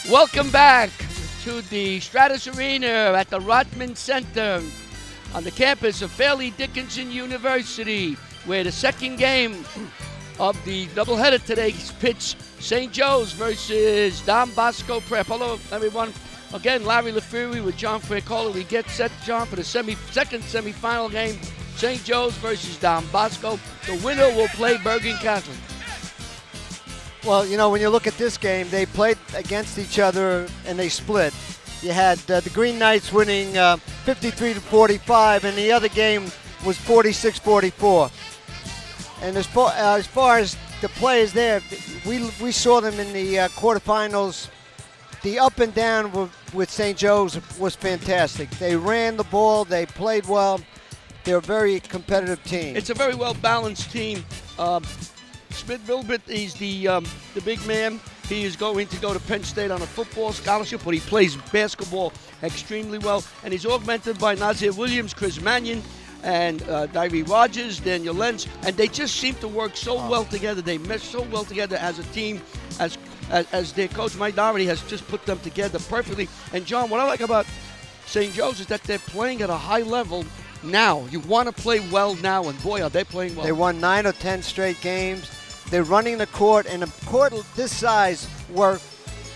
Welcome back to the Stratus Arena at the Rotman Center on the campus of Fairleigh Dickinson University, where the second game of the doubleheader today pitch St. Joe's versus Don Bosco Prep. Hello, everyone. Again, Larry LaFury with John Francola. We get set, John, for the second semifinal game, St. Joe's versus Don Bosco. The winner will play Bergen Catholic. Well, you know, when you look at this game, they played against each other and they split. You had the Green Knights winning 53-45, and the other game was 46-44. And as far as the players there, we saw them in the quarterfinals. The up and down with St. Joe's was fantastic. They ran the ball, they played well. They're a very competitive team. It's a very well-balanced team. Smith Vilbert, he's the big man. He is going to go to Penn State on a football scholarship, but he plays basketball extremely well. And he's augmented by Nazir Williams, Chris Mannion, and Divey Rogers, Daniel Lentz. And they just seem to work so well together. They mesh so well together as a team, as their coach, Mike Doherty, has just put them together perfectly. And, John, what I like about St. Joe's is that they're playing at a high level now. You want to play well now, and boy, are they playing well. They won 9 or 10 straight games. They're running the court, and a court this size work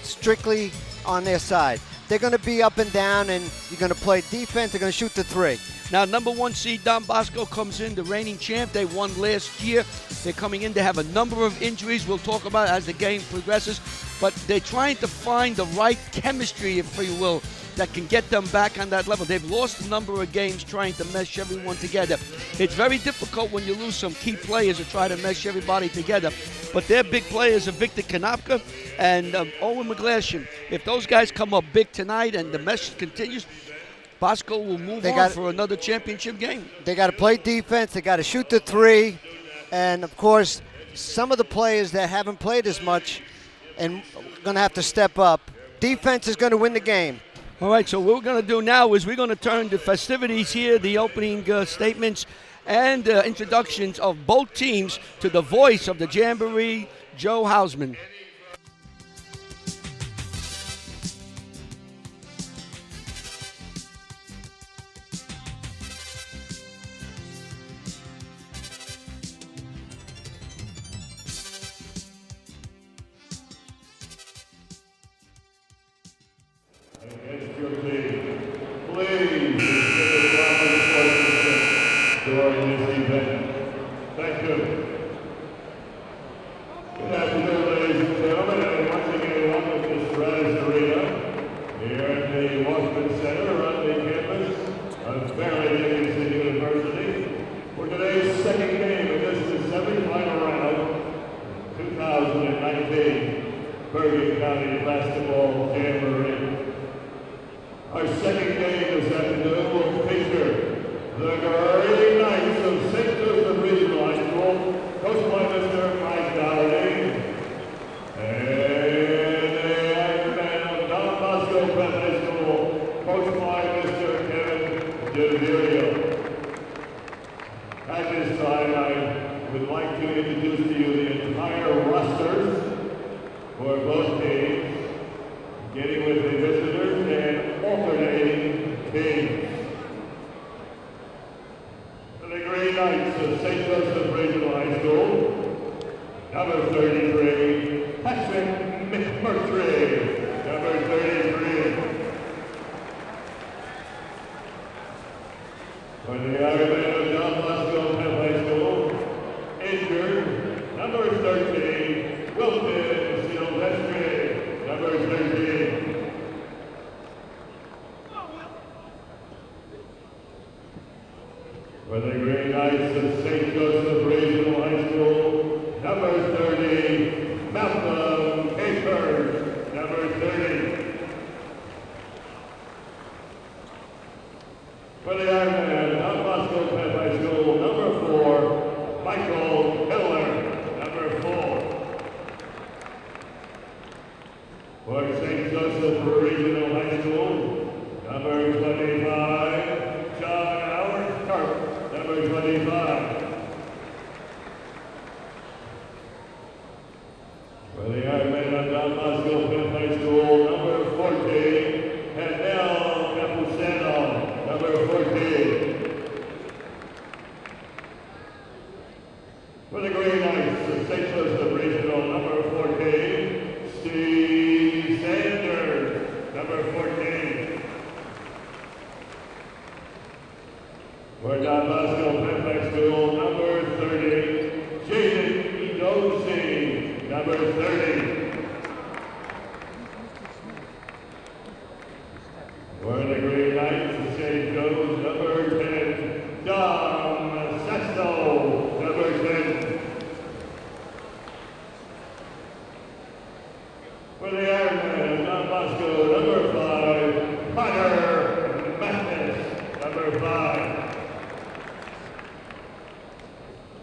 strictly on their side. They're going to be up and down, and you're going to play defense. They're going to shoot the three. Now, number one seed Don Bosco comes in, the reigning champ. They won last year. They're coming in to have a number of injuries we'll talk about as the game progresses. But they're trying to find the right chemistry, if you will, that can get them back on that level. They've lost a number of games trying to mesh everyone together. It's very difficult when you lose some key players to try to mesh everybody together. But their big players are Victor Konopka and Owen McGlashan. If those guys come up big tonight and the mesh continues, Bosco will move on for another championship game. They got to play defense. They got to shoot the three. And, of course, some of the players that haven't played as much and going to have to step up. Defense is going to win the game. All right, so what we're going to do now is we're going to turn to festivities here, the opening statements and introductions of both teams to the voice of the Jamboree, Joe Hausman. Bergen County Basketball Jamboree. Our second game this afternoon will feature the Green Knights of St. Joseph Regional High School, coached by Mr. Mike Doherty, and the Ironman of Don Bosco Prep High School, coached by Mr. Kevin DeVirio. At this time, I would like to introduce to you the entire rosters for both teams, beginning with the visitors and alternating teams. For the Green Knights of St. Joseph Regional High School, number 33, Patrick McMurtry, number 33. For the Ironman of Don Bosco Prep High School, injured, number 13, Wilton Silvestri, number 13. For the Green Knights of St. Joseph Regional High School, number 30, Malcolm Capers, number 30. For the Ironman, Don Bosco Prep High School, number 4, Michael Miller, number 4. For St. Joseph Regional High School, number 25, John Howard Carp, number 25. For the Ironman of Don Bosco Prep High School, number For Don Bosco Prep School, number 30, Gm2, number 30. For the Green Knights, the St. Joe's, number 10, Dom Sesto, number 10. For the Ironman of Don Bosco, number 5, Potter Mathis, number 5.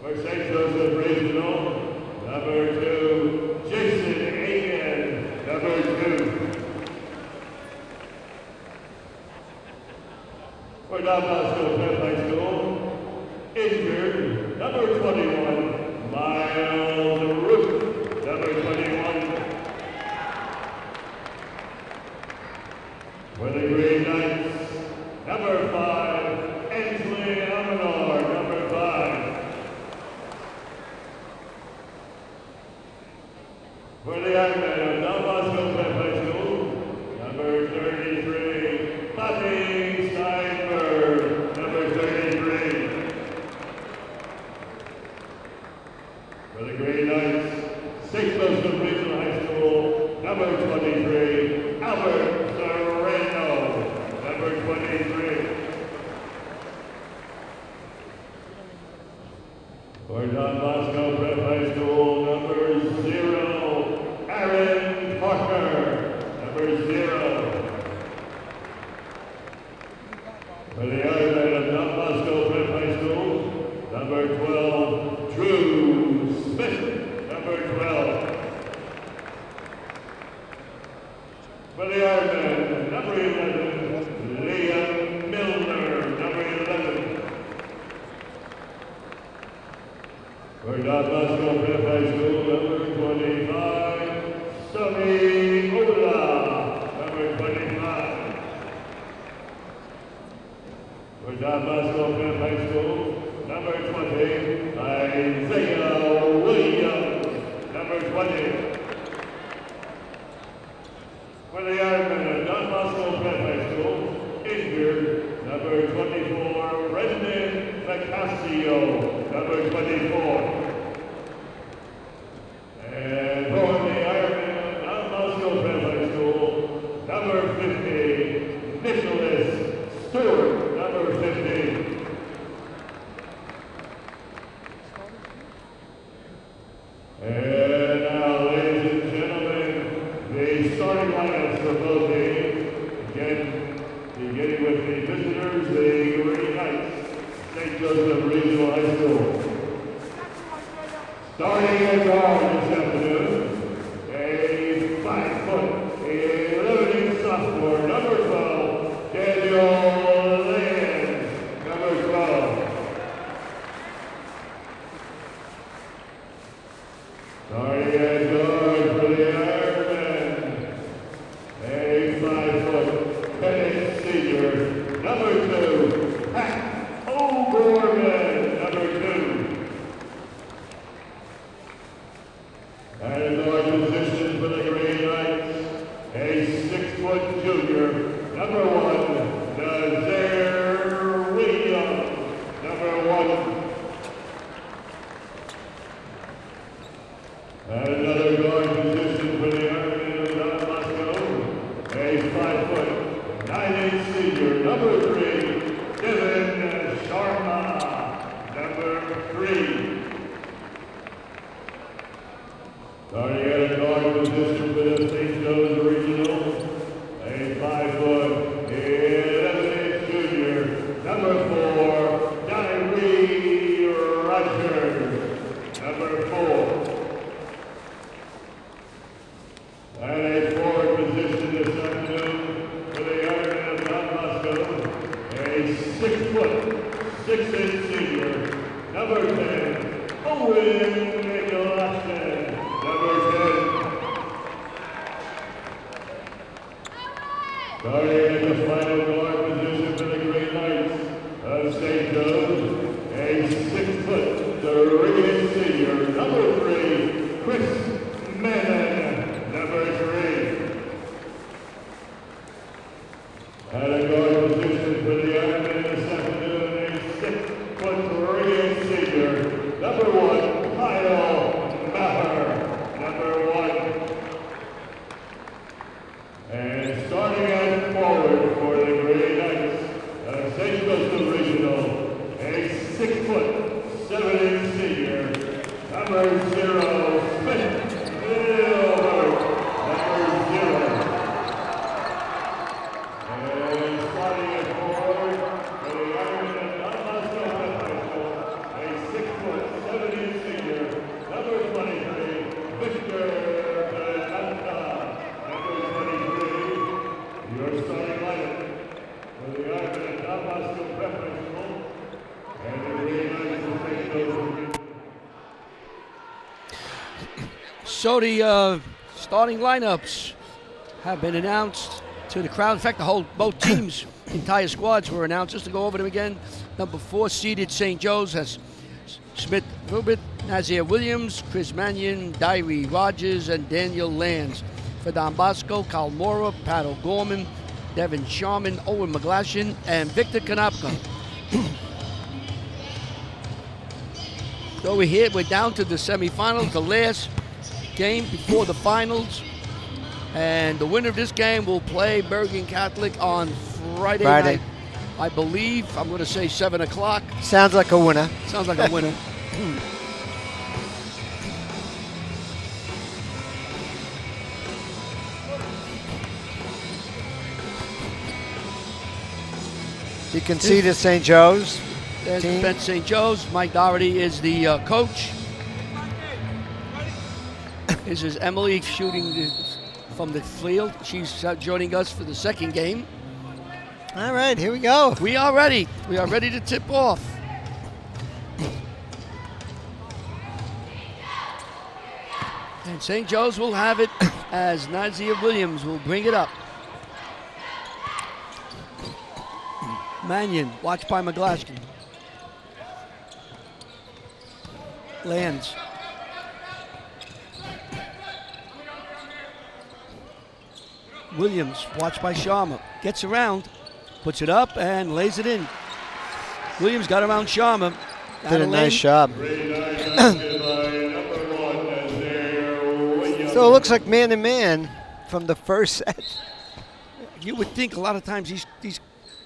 For St. Joseph Regional, number 2, Jason Aiken, number 2. For Don Bosco Prep High School, injured, number 21, Miles Root, number 21. For the Green Knights, number 5, Ainsley Amador, number 5. For the Ironman of Don Bosco Prep High School, number 33, Bobby Steinberg, number 33. For the Green Knights, St. Joseph Regional High School, number 23, Albert Serrano, number 23. For Don Bosco Prep High School, number 0, Aaron Parker, number 0. For the Ironman of Don Bosco Prep High School, number 12, Drew Smith, number 12. For the Ironman, number 11, Liam Milner, number 11. For Don Bosco Prep High School, number 25, Sonny Ola, number 25. For Don Bosco Prep High School, number 20, Isaiah Williams, number 20. For the Ironman of Don Bosco Prep High School, injured, number 24, Brendan Ficasio, number 24. And for the Ironman of Don Bosco Prep High School, number 50, Nicholas Stewart, number 50. And now, ladies and gentlemen, the starting lineups for both games. Again, beginning with the visitors, the Green Knights, St. Joseph Regional High School. Starting at guard this afternoon, a 5'11" sophomore, number 12, Daniel Land, number 12. Starting at guard for the Ironman, a 5'10" senior, number 2, Pat O'Gorman, number 2. And in guard position for the Green Knights, a 6' junior, number 1, Nazaire Williams, number 1. And another guard position for the Ironman of Don Bosco, a 5'9" senior, number 3, Dylan Sharma, number 3. Starting at a guard position for the St. Joe's Regional, a 5'11" junior, number 4, Diary Rogers, number 4. And a forward position this afternoon for the Ironman of Don Bosco, a 6'6" senior, number 10, Owen McLaughlin, number 10. Starting at the final guard position for the Green Knights of St. Joe's, a 6'3" senior, number 3, Chris Mannon, number 3. At a guard position for the Ironman this afternoon, a So the starting lineups have been announced to the crowd. In fact, both teams, entire squads were announced. Just to go over them again. Number 4 seeded St. Joe's has Smith Rubit, Nazir Williams, Chris Mannion, Diary Rogers, and Daniel Lands. For Don Bosco, Kyle Mora, Pat O'Gorman, Devin Sharman, Owen McGlashan, and Victor Konopka. So we're down to the semifinals, the last game before the finals. And the winner of this game will play Bergen Catholic on Friday night. I believe, I'm going to say 7 o'clock. Sounds like a winner. Sounds like a winner. You can see the St. Joe's There's team. Ben St. Joe's. Mike Doherty is the coach. This is Emily shooting from the field. She's joining us for the second game. All right, here we go. We are ready. We are ready to tip off. And St. Joe's will have it as Nazir Williams will bring it up. Mannion, watched by McGlashan. Lands. Williams, watched by Sharma. Gets around, puts it up, and lays it in. Williams got around Sharma. Did a nice job. So it looks like man-to-man from the first set. You would think a lot of times these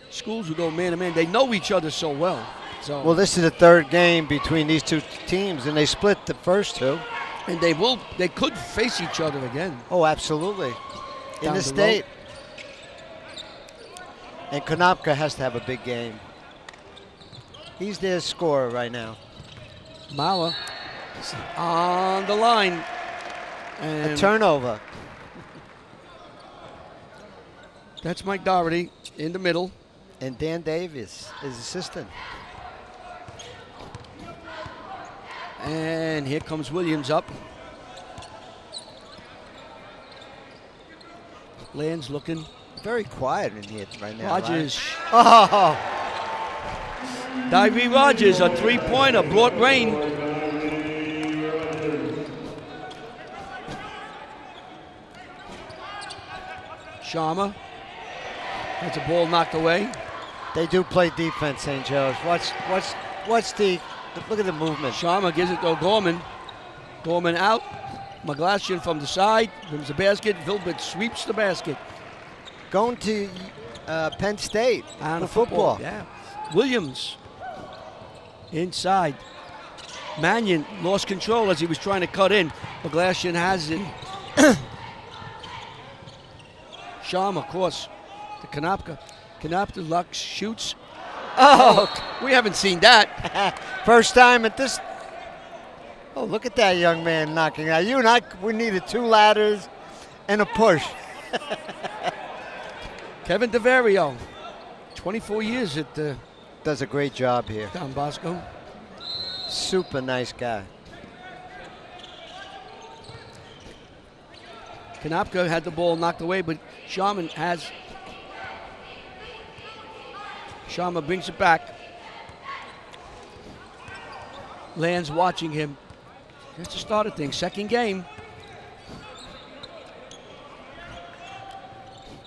schools would go man-to-man. They know each other so well. So, Well, this is the third game between these two teams, and they split the first two. and they could face each other again. Oh, absolutely. In Down the the state. And Konopka has to have a big game. He's their scorer right now. Mauer on the line. And A turnover. that's Mike Doherty in the middle. And Dan Davis is assistant. And here comes Williams up. Lands looking. Very quiet in here right now. Rogers. Right? Oh, Diary Rogers, a three-pointer, brought rain. Sharma. That's a ball knocked away. they do play defense, St. Joe's. Watch the look at the movement. Sharma gives it to Gorman. Gorman out. McGlashan from the side. Brings the basket. Vilbert sweeps the basket. Going to Penn State On for the football. Yeah. Williams inside. Mannion lost control as he was trying to cut in. McGlashan has it. Sharma, of course, to Konopka. Konopka Lux shoots. Oh, we haven't seen that. First time at this. Oh, look at that young man knocking out. You and I, we needed 2 ladders and a push. Kevin DeVario, 24 years at Does a great job here. Don Bosco. Super nice guy. Konopka had the ball knocked away, but Sharma has. Sharma brings it back. Lands watching him. That's the start of things. Second game.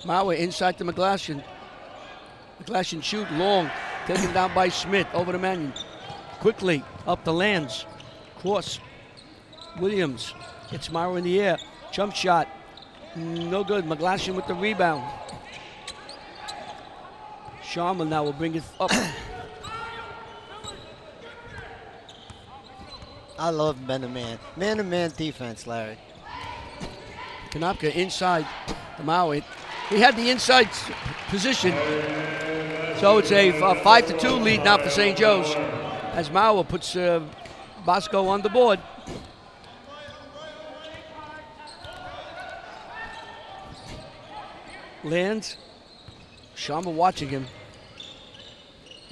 Mauer inside to McGlashan. McGlashan shoot long. Taken down by Smith. Over to Mannion. Quickly up the Lands. Cross. Williams. Gets Mauer in the air. Jump shot. No good. McGlashan with the rebound. Sharma now will bring it up. I love man-to-man. Man-to-man defense, Larry. Konopka inside the Maui. He had the inside position. So it's a 5-2 lead now for St. Joe's as Mauer puts Bosco on the board. Lands. Sharma watching him.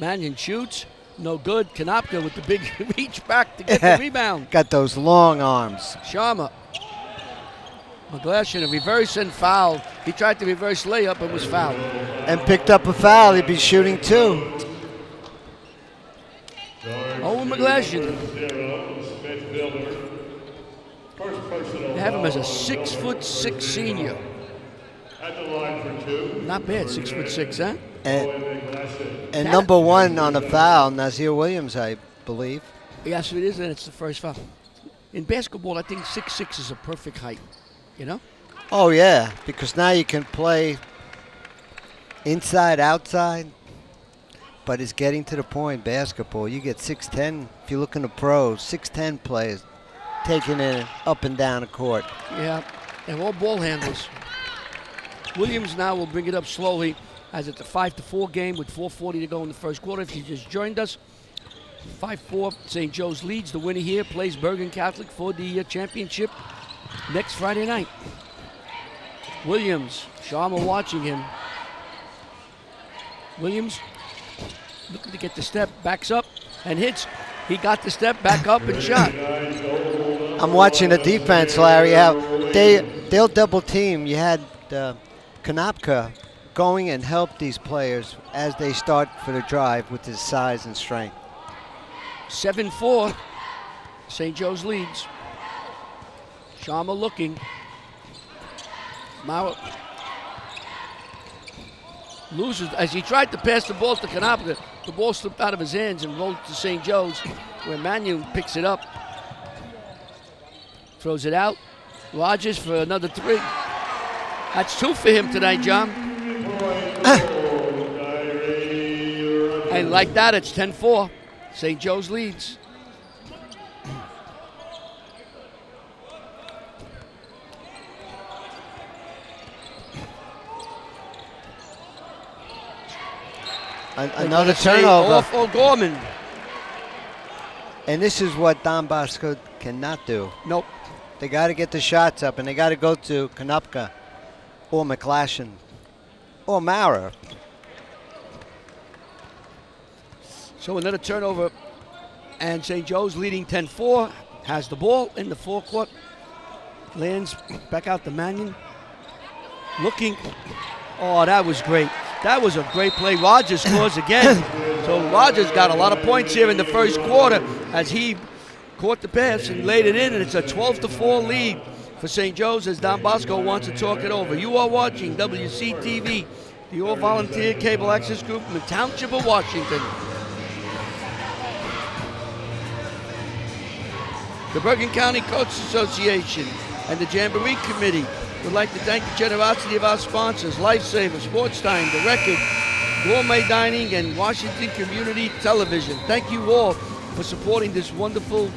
Mannion shoots. No good. Konopka with the big reach back to get the rebound. Got those long arms. Sharma McGlashan, a reverse and foul. He tried to reverse layup and was fouled. And picked up a foul. He'd be shooting 2. Owen McGlashan. They have him as a 6'6" senior. At the line for 2. Not bad, 6'6", huh? And number 1 on a foul, Nazir Williams, I believe. Yes, it is, and it's the first foul. In basketball, I think 6'6" is a perfect height, you know? Oh, yeah, because now you can play inside, outside. But it's getting to the point, basketball. You get 6'10", if you look in the pros, 6'10" players taking it up and down the court. Yeah, they're all ball handlers. Williams now will bring it up slowly as it's a 5-4 game with 4:40 to go in the first quarter. If you just joined us, 5-4, St. Joe's leads. The winner here plays Bergen Catholic for the championship next Friday night. Williams, Sharma watching him. Williams looking to get the step, backs up and hits. He got the step, back up and shot. I'm watching the defense, Larry, how they'll double team. You had Konopka going and help these players as they start for the drive with his size and strength. 7-4, St. Joe's leads. Sharma looking. Mauer loses as he tried to pass the ball to Konopka. The ball slipped out of his hands and rolled to St. Joe's, where Manu picks it up. Throws it out. Rogers for another 3. That's 2 for him tonight, John. And like that, it's 10-4. St. Joe's leads. Another turnover. Off O'Gorman. And this is what Don Bosco cannot do. Nope. They got to get the shots up, and they got to go to Konopka or McGlashan or Maurer. So another turnover, and St. Joe's leading 10-4, has the ball in the forecourt. Lands back out to Mannion. Looking. Oh, that was great. That was a great play. Rogers scores again. So Rogers got a lot of points here in the first quarter as he caught the pass and laid it in, and it's a 12-4 lead for St. Joe's as Don Bosco wants to talk it over. You are watching WCTV, the all-volunteer cable access group in the Township of Washington. The Bergen County Coaches Association and the Jamboree Committee would like to thank the generosity of our sponsors, Lifesaver, Sports Time, The Record, Gourmet Dining, and Washington Community Television. Thank you all for supporting this wonderful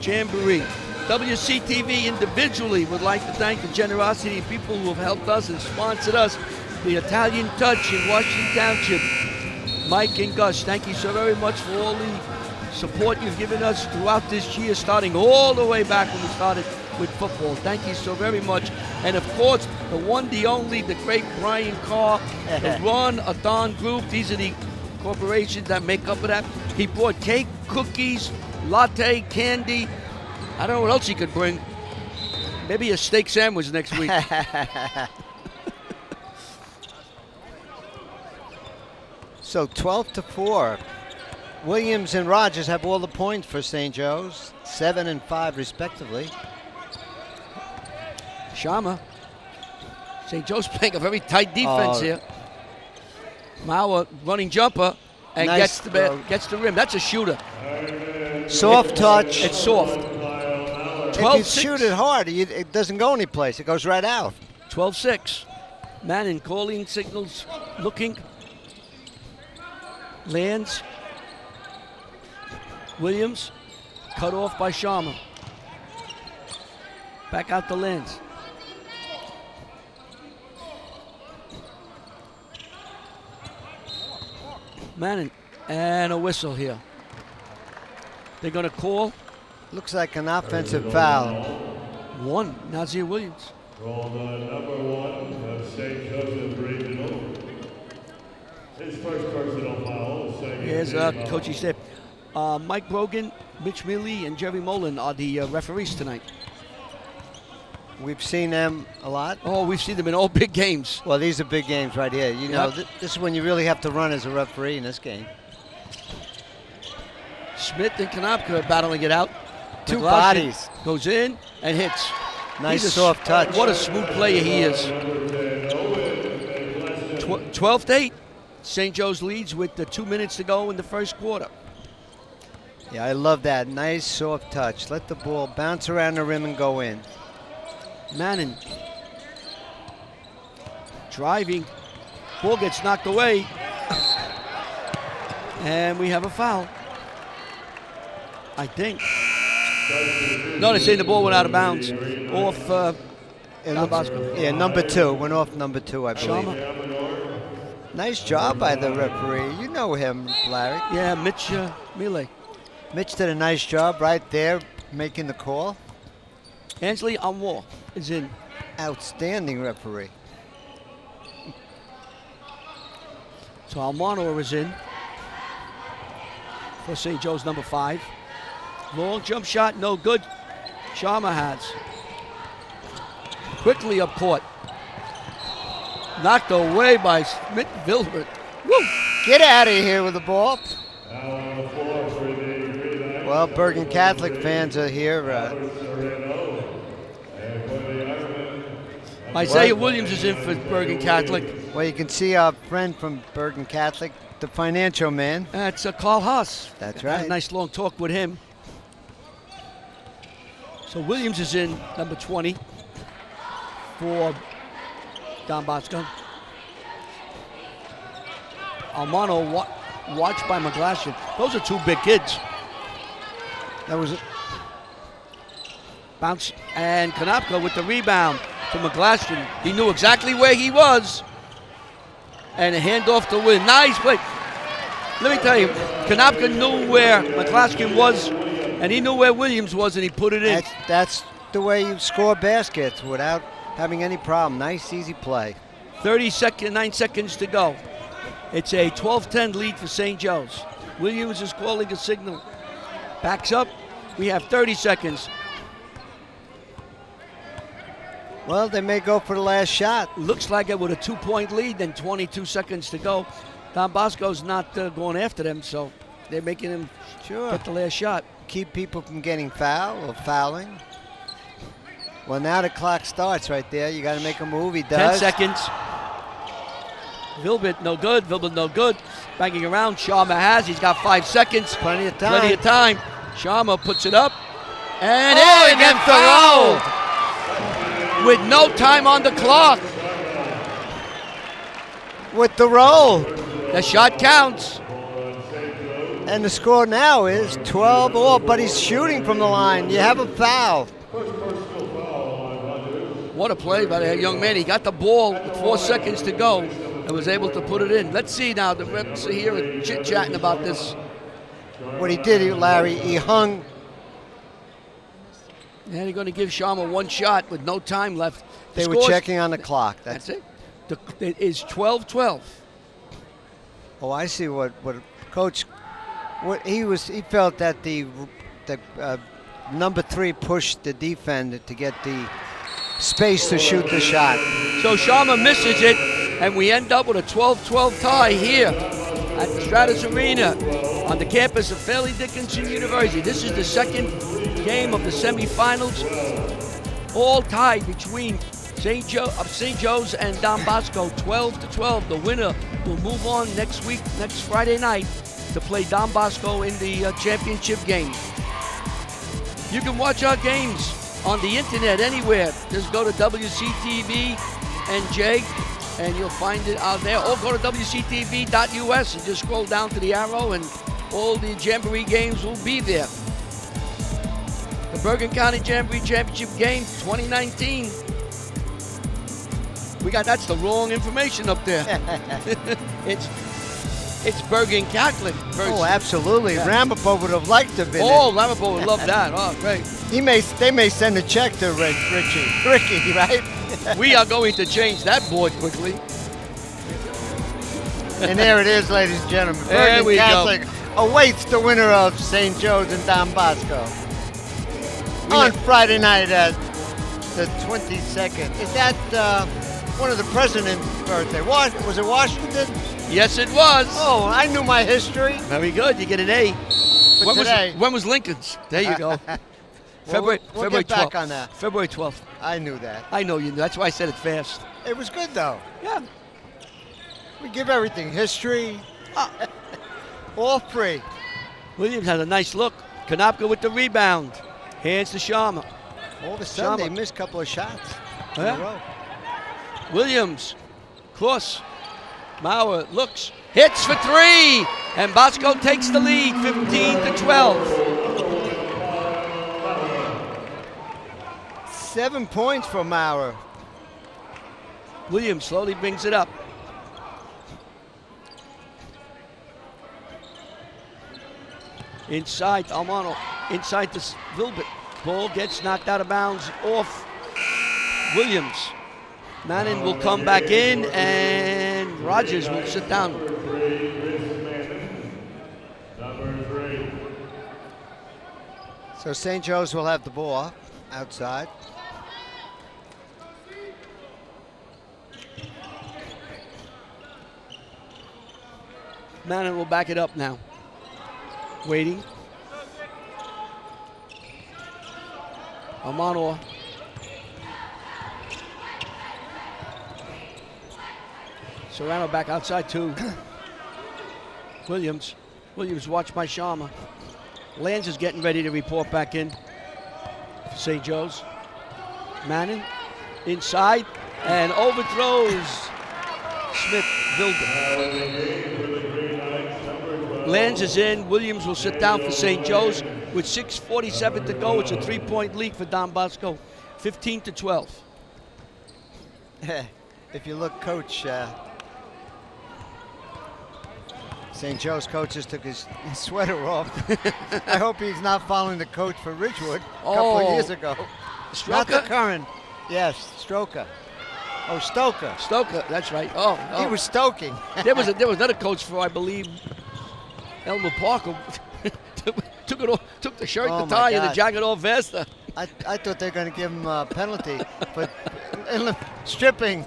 Jamboree. WCTV individually would like to thank the generosity of people who have helped us and sponsored us. The Italian Touch in Washington Township, Mike and Gus, thank you so very much for all the support you've given us throughout this year, starting all the way back when we started with football. Thank you so very much. And of course, the one, the only, the great Brian Carr, the Ron Adon Group. These are the corporations that make up of that. He brought cake, cookies, latte, candy. I don't know what else he could bring. Maybe a steak sandwich next week. So 12-4. Williams and Rogers have all the points for St. Joe's, 7 and 5 respectively. Sharma. St. Joe's playing a very tight defense here. Mauer running jumper and Nice gets the rim. That's a shooter. Soft touch. It's soft. If you shoot it hard, it doesn't go anyplace. It goes right out. 12-6. Manning calling signals, looking. Lands. Williams, cut off by Sharma. Back out to Lands. Manning, and a whistle here. They're going to call. Looks like an offensive foul. 1, Nazir Williams. Called on number 1 of St. Joseph Regional. His first personal foul. Here's coaching staff. Mike Brogan, Mitch Mealy, and Jerry Mullen are the referees tonight. We've seen them a lot. Oh, we've seen them in all big games. Well, these are big games right here. You know, Yep. this is when you really have to run as a referee in this game. Smith and Konopka battling it out. Two McLaughlin bodies. goes in and hits. Nice He's a soft touch. What a smooth player he is. 12-8. St. Joe's leads with 2 minutes to go in the first quarter. Yeah, I love that. Nice soft touch. Let the ball bounce around the rim and go in. Manning driving. Ball gets knocked away. And we have a foul. I think. No, they're saying the ball went out of bounds. Off Don Bosco. Yeah, number 2. Went off number 2, I believe. Sharma. Nice job by the referee. You know him, Larry. Yeah, Mitch Mealy. Mitch did a nice job right there making the call. Ansley Anwar is in. Outstanding referee. So Almanor is in for St. Joe's number 5. Long jump shot, no good. Sharma has. Quickly up court. Knocked away by Smith Vilbert. Woo! Get out of here with the ball. Well, Bergen Catholic fans are here. Isaiah Williams is in for Bergen Catholic. Well, you can see our friend from Bergen Catholic, the financial man. That's Carl Haas. That's Had right. a nice long talk with him. So Williams is in, number 20, for Don Bosco. Almano watched by McGlashan. Those are 2 big kids. That was it. Bounce, and Konopka with the rebound to McGlashan. He knew exactly where he was. And a handoff to win. Nice play. Let me tell you, Konopka knew where McGlashan was, and he knew where Williams was, and he put it in. That's the way you score baskets without having any problem. Nice, easy play. 9 seconds to go. It's a 12-10 lead for St. Joe's. Williams is calling a signal. Backs up. We have 30 seconds. Well, they may go for the last shot. Looks like it with a 2-point lead, then 22 seconds to go. Don Bosco's not going after them, so they're making him get the last shot. Keep people from getting fouled or fouling. Well, now the clock starts right there. You got to make a move. He 10 does. seconds. Vilbert no good. Vilbert no good. Banging around. Sharma has. He's got 5 seconds. Plenty of time. Plenty of time. Sharma puts it up. And Oh, in he and gets the roll. fouled. With no time on the clock. With the roll. The shot counts. And the score now is 12-all, but he's shooting from the line. You have a foul. What a play by that young man. He got the ball with 4 seconds to go and was able to put it in. Let's see now. The reps are here and chit-chatting about this. What he did, Larry, he hung. And they're going to give Sharma 1 shot with no time left. They were checking on the clock. That's it. It is 12-12. Oh, I see what Coach. What he felt that the number 3 pushed the defender to get the space to shoot the shot. So Sharma misses it, and we end up with a 12-12 tie here at the Stratus Arena on the campus of Fairleigh Dickinson University. This is the second game of the semifinals, all tied between St. Joe's and Don Bosco, 12-12. The winner will move on next Friday night, to play Don Bosco in the championship game. You can watch our games on the internet anywhere. Just go to WCTV NJ and you'll find it out there. Or go to WCTV.us and just scroll down to the arrow and all the Jamboree games will be there. The Bergen County Jamboree Championship game 2019. That's the wrong information up there. It's Bergen Catholic versus. Oh, absolutely. Yeah. Ramapo would have liked to have been. Oh, Ramapo would love that. Oh, great. They may send a check to Ricky, right? We are going to change that board quickly. And there it is, ladies and gentlemen. There Bergen Catholic awaits the winner of St. Joe's and Don Bosco on Friday night at the the 22nd. Is that one of the president's birthday? What was it? Washington? Yes, it was. Oh, I knew my history. Very good. You get an A. But today, When was Lincoln's? There you go. we'll February get back 12th. on that. February 12th. I knew that. I know you knew. That's why I said it fast. It was good though. Yeah. We give everything history, all free. Williams has a nice look. Konopka with the rebound. Hands to Sharma. All of a sudden, Sharma. they missed a couple of shots in Yeah. a row. Williams, cross. Mauer looks, hits for three, and Bosco takes the lead, 15-12. 7 points for Maurer. Williams slowly brings it up. Inside, Almano, inside to Vilbert. Ball gets knocked out of bounds off Williams. Manning will come back in, and Rogers will sit down. So St. Joe's will have the ball outside. Manning will back it up now. Waiting. Almano. Serrano back outside too. Williams. Williams watched by Sharma. Lands is getting ready to report back in for St. Joe's. Manning inside and overthrows Smith Vilder. Lands is in. Williams will sit down for St. Joe's with 6:47 to go. It's a 3-point lead for Don Bosco, 15-12. If you look, Coach, St. Joe's coach just took his sweater off. I hope he's not following the coach for Ridgewood a couple of years ago. Not the Stroker? current. Yes, Stroker. Oh, Stoker. Stoker, that's right. Oh, He was stoking. there was another coach for, I believe, Elmer Parker. took the shirt, Oh, the my tie, and the God. jacket off faster. I thought they were going to give him a penalty for stripping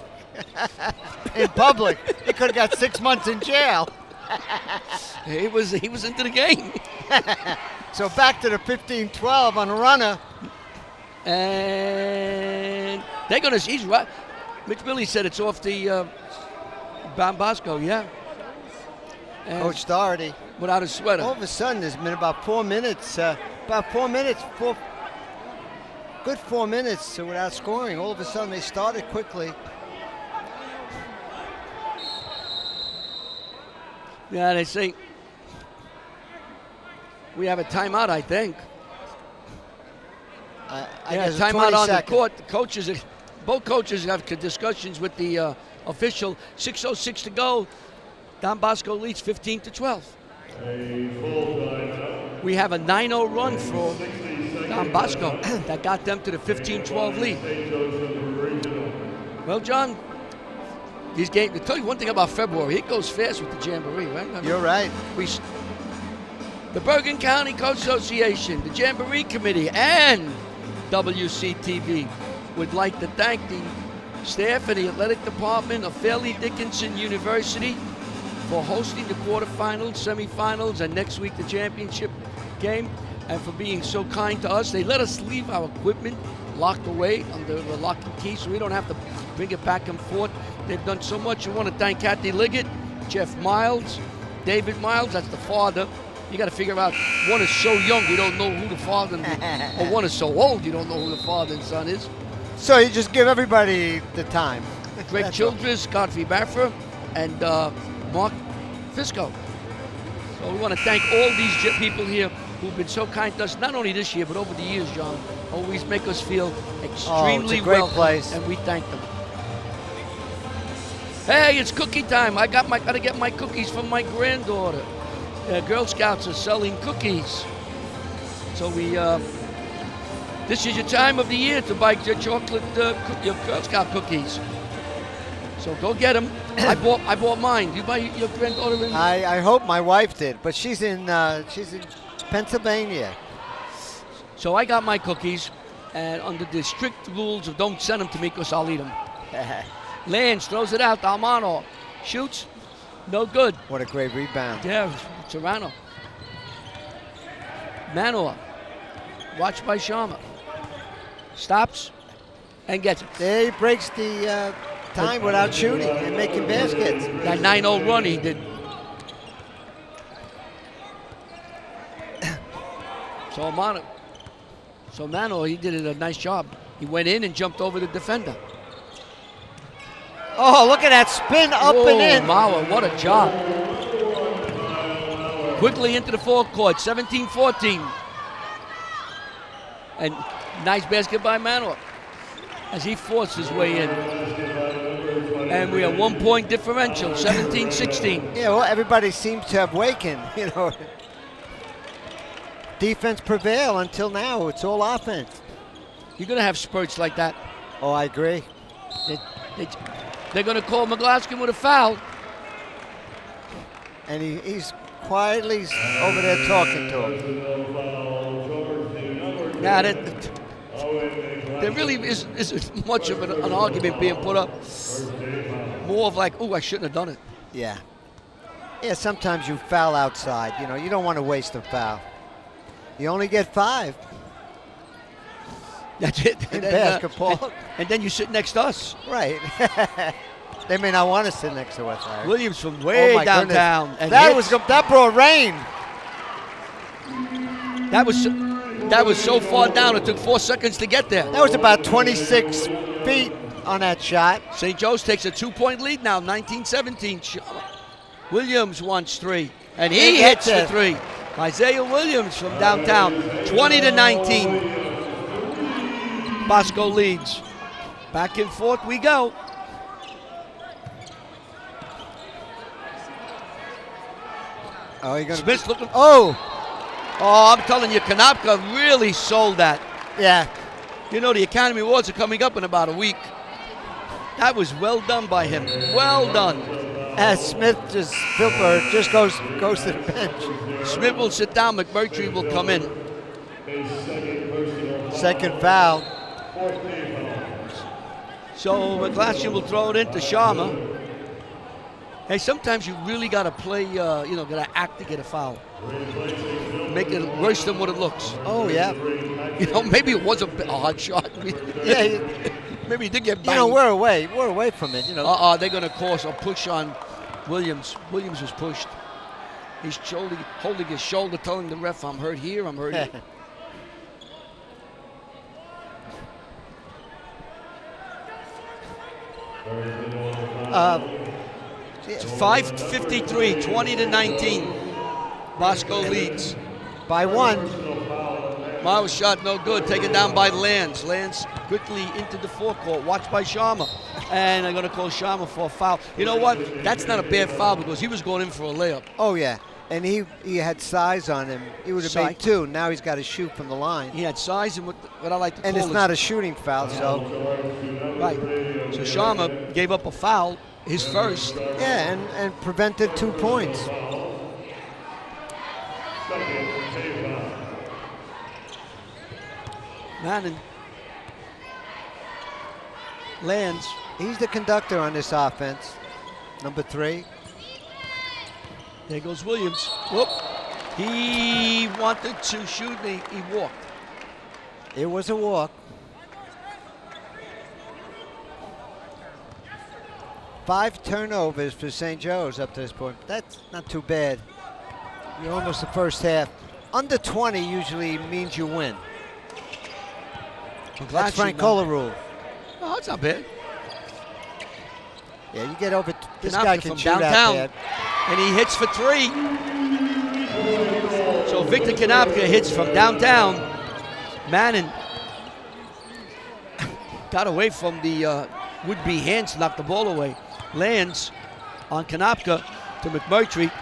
in public. He could have got 6 months in jail. He was into the game. So back to the 15-12 on a runner. And they're gonna. He's right. Mitch Billy said it's off the Don Bosco. Yeah. And Coach Doherty. without a sweater. All of a sudden, there's been about 4 minutes. Good 4 minutes without scoring. All of a sudden, they started quickly. Yeah, they say we have a timeout, I think. I Yeah, guess timeout on the 22nd. court. The coaches, both coaches have discussions with the official. 6:06 to go. Don Bosco leads 15-12. We have a 9-0 run for Don Bosco that got them to the 15-12 lead. Well, John, these games. To tell you one thing about February, it goes fast with the Jamboree, right? I mean, You're right. the Bergen County Coach Association, the Jamboree Committee, and WCTV would like to thank the staff and the athletic department of Fairleigh Dickinson University for hosting the quarterfinals, semifinals, and next week the championship game, and for being so kind to us. They let us leave our equipment locked away under the lock and key so we don't have to bring it back and forth. They've done so much. We want to thank Kathy Liggett, Jeff Miles, David Miles, that's the father. You got to figure out, one is so young you don't know who the father or one is so old you don't know who the father and son is. So you just give everybody the time. Greg That's all. Childress, Godfrey Baffer, and Mark Fisco. So we want to thank all these people here who've been so kind to us, not only this year, but over the years, John. Always make us feel extremely a great welcome, place. and we thank them. Hey, it's cookie time. I gotta get my cookies from my granddaughter. Girl Scouts are selling cookies. So this is your time of the year to buy your chocolate, your Girl Scout cookies. So go get them. I bought mine. You buy your granddaughter in? I hope my wife did, but she's in Pennsylvania. So I got my cookies. And under the strict rules of don't send them to me because I'll eat them. Lands throws it out. Almano shoots. No good. What a great rebound. Yeah, Serrano. Manor. Watched by Sharma. Stops and gets it. There he breaks the time without shooting and making baskets. That 9-0 run he did. So Mano, he did a nice job. He went in and jumped over the defender. Oh, look at that spin up and in. Mawa, what a job. Quickly into the forecourt, 17-14. And nice basket by Mano as he forced his way in. And we are 1 point differential, 17-16. Yeah, well, everybody seems to have wakened, you know. Defense prevail until now. It's all offense. You're going to have spurts like that. Oh, I agree. They're going to call McGlaskin with a foul. And he's quietly over there talking to him. Now, there really isn't much of an argument being put up. More of like, I shouldn't have done it. Yeah. Yeah, sometimes you foul outside. You know, you don't want to waste a foul. You only get 5. That's it. In basketball. And then you sit next to us. Right. They may not want to sit next to us. Right? Williams from way downtown. And that brought rain. That was so far down, it took 4 seconds to get there. That was about 26 feet on that shot. St. Joe's takes a 2-point lead now, 19-17. Williams wants 3, and he hits the 3. Isaiah Williams from downtown, 20-19. Bosco leads. Back and forth we go. Oh, you're gonna Smith's looking. Oh, I'm telling you, Konopka really sold that. yeah. You know, the Academy Awards are coming up in about a week. That was well done by him. Well done. As Smith just goes to the bench. Smith will sit down. McMurtry will come in. Second foul. So McGlashan will throw it into Sharma. Hey, sometimes you really got to play, got to act to get a foul. Make it worse than what it looks. Oh, yeah. You know, maybe it was a hard shot. Yeah. Maybe he did get banged. You know, we're away from it, you know. They're going to cause a push on Williams. Williams was pushed. He's holding his shoulder, telling the ref, I'm hurt here, I'm hurt here. 5:53, 20-19. Bosco leads. By 1. Miles shot no good, taken down by Lance. Lance quickly into the forecourt, watched by Sharma. And they're going to call Sharma for a foul. You know what? That's not a bad foul because he was going in for a layup. Oh, yeah. And he had size on him. He would have made 2. Now he's got to shoot from the line. He had size and what I like to call And it's not a shooting foul, so. Right. So Sharma gave up a foul, his first. Yeah, and prevented 2 points. Manning lands. He's the conductor on this offense. Number 3. There goes Williams. Whoop. He wanted to shoot me. He walked. It was a walk. 5 turnovers for St. Joe's up to this point. That's not too bad. You're almost the first half. Under 20 usually means you win. That's Francola rule. Oh, that's not bad. Yeah, you get over. This Konopka guy can from shoot downtown, out there. and he hits for 3. So Victor Konopka hits from downtown. Manning got away from the would-be hands, knocked the ball away. Lands on Konopka to McMurtry.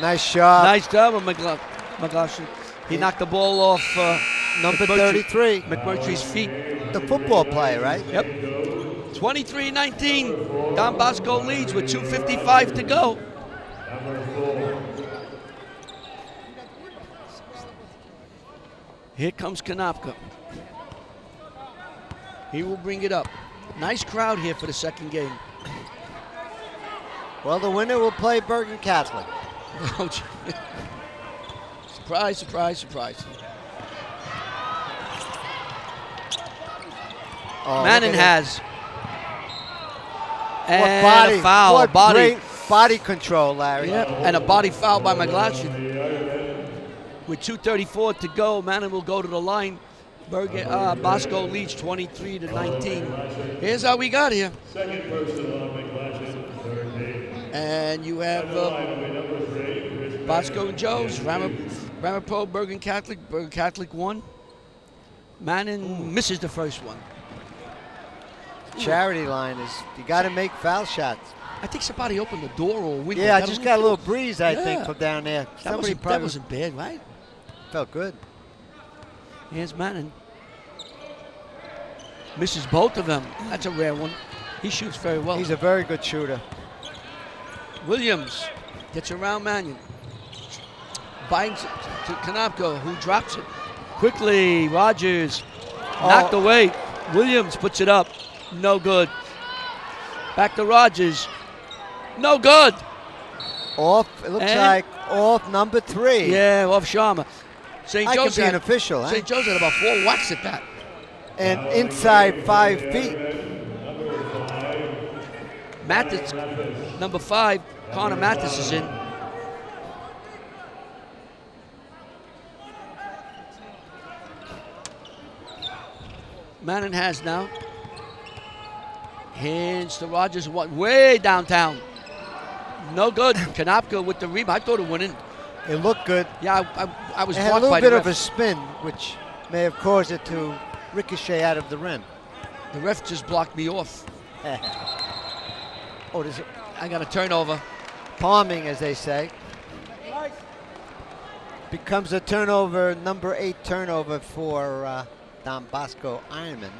Nice shot. Nice job of McGlashan. He knocked the ball off number 33. McMurtry's feet. The football player, right? Yep. 23-19. Don Bosco leads with 2:55 to go. Here comes Konopka. He will bring it up. Nice crowd here for the second game. Well, the winner will play Bergen Catholic. Surprise, surprise, surprise. Oh, Manning has. What And body, a foul. what Body. great body control, Larry. Yep, and a body foul by McGlashan. With 2:34 to go, Manning will go to the line. Bosco leads 23-19. Here's how we got here. Second person on McGlashan, third day. And you have Bosco and Joe's, Ramapo, Bergen Catholic won. Manning misses the first one. Charity line is, you got to make foul shots. I think somebody opened the door or a window. Yeah, I just got a little breeze, I think, Yeah. from down there. That wasn't bad, right? Felt good. Here's Manning. Misses both of them. That's a rare one. He shoots very well. He's a very good shooter. Williams gets around Mannion. Binds it to Konopka, who drops it. Quickly, Rogers knocked away. Williams puts it up. No good. Back to Rogers. No good. Off, it looks like off number 3. Yeah, off Sharma. St. I Joe's could be an had, official, huh? St. Joe's had about 4 whacks at that. And inside 5 feet. Mathis, number 5, Connor Mathis is in. Manning has now. Hands to Rogers, way downtown. No good. Konopka with the rebound. I thought it went in. It looked good. Yeah, I was It had a blocked little by bit the of a ref. spin, which may have caused it to ricochet out of the rim. The ref just blocked me off. Oh, there's I got a turnover. palming, as they say. Becomes a turnover, number 8 turnover for Don Bosco Ironman.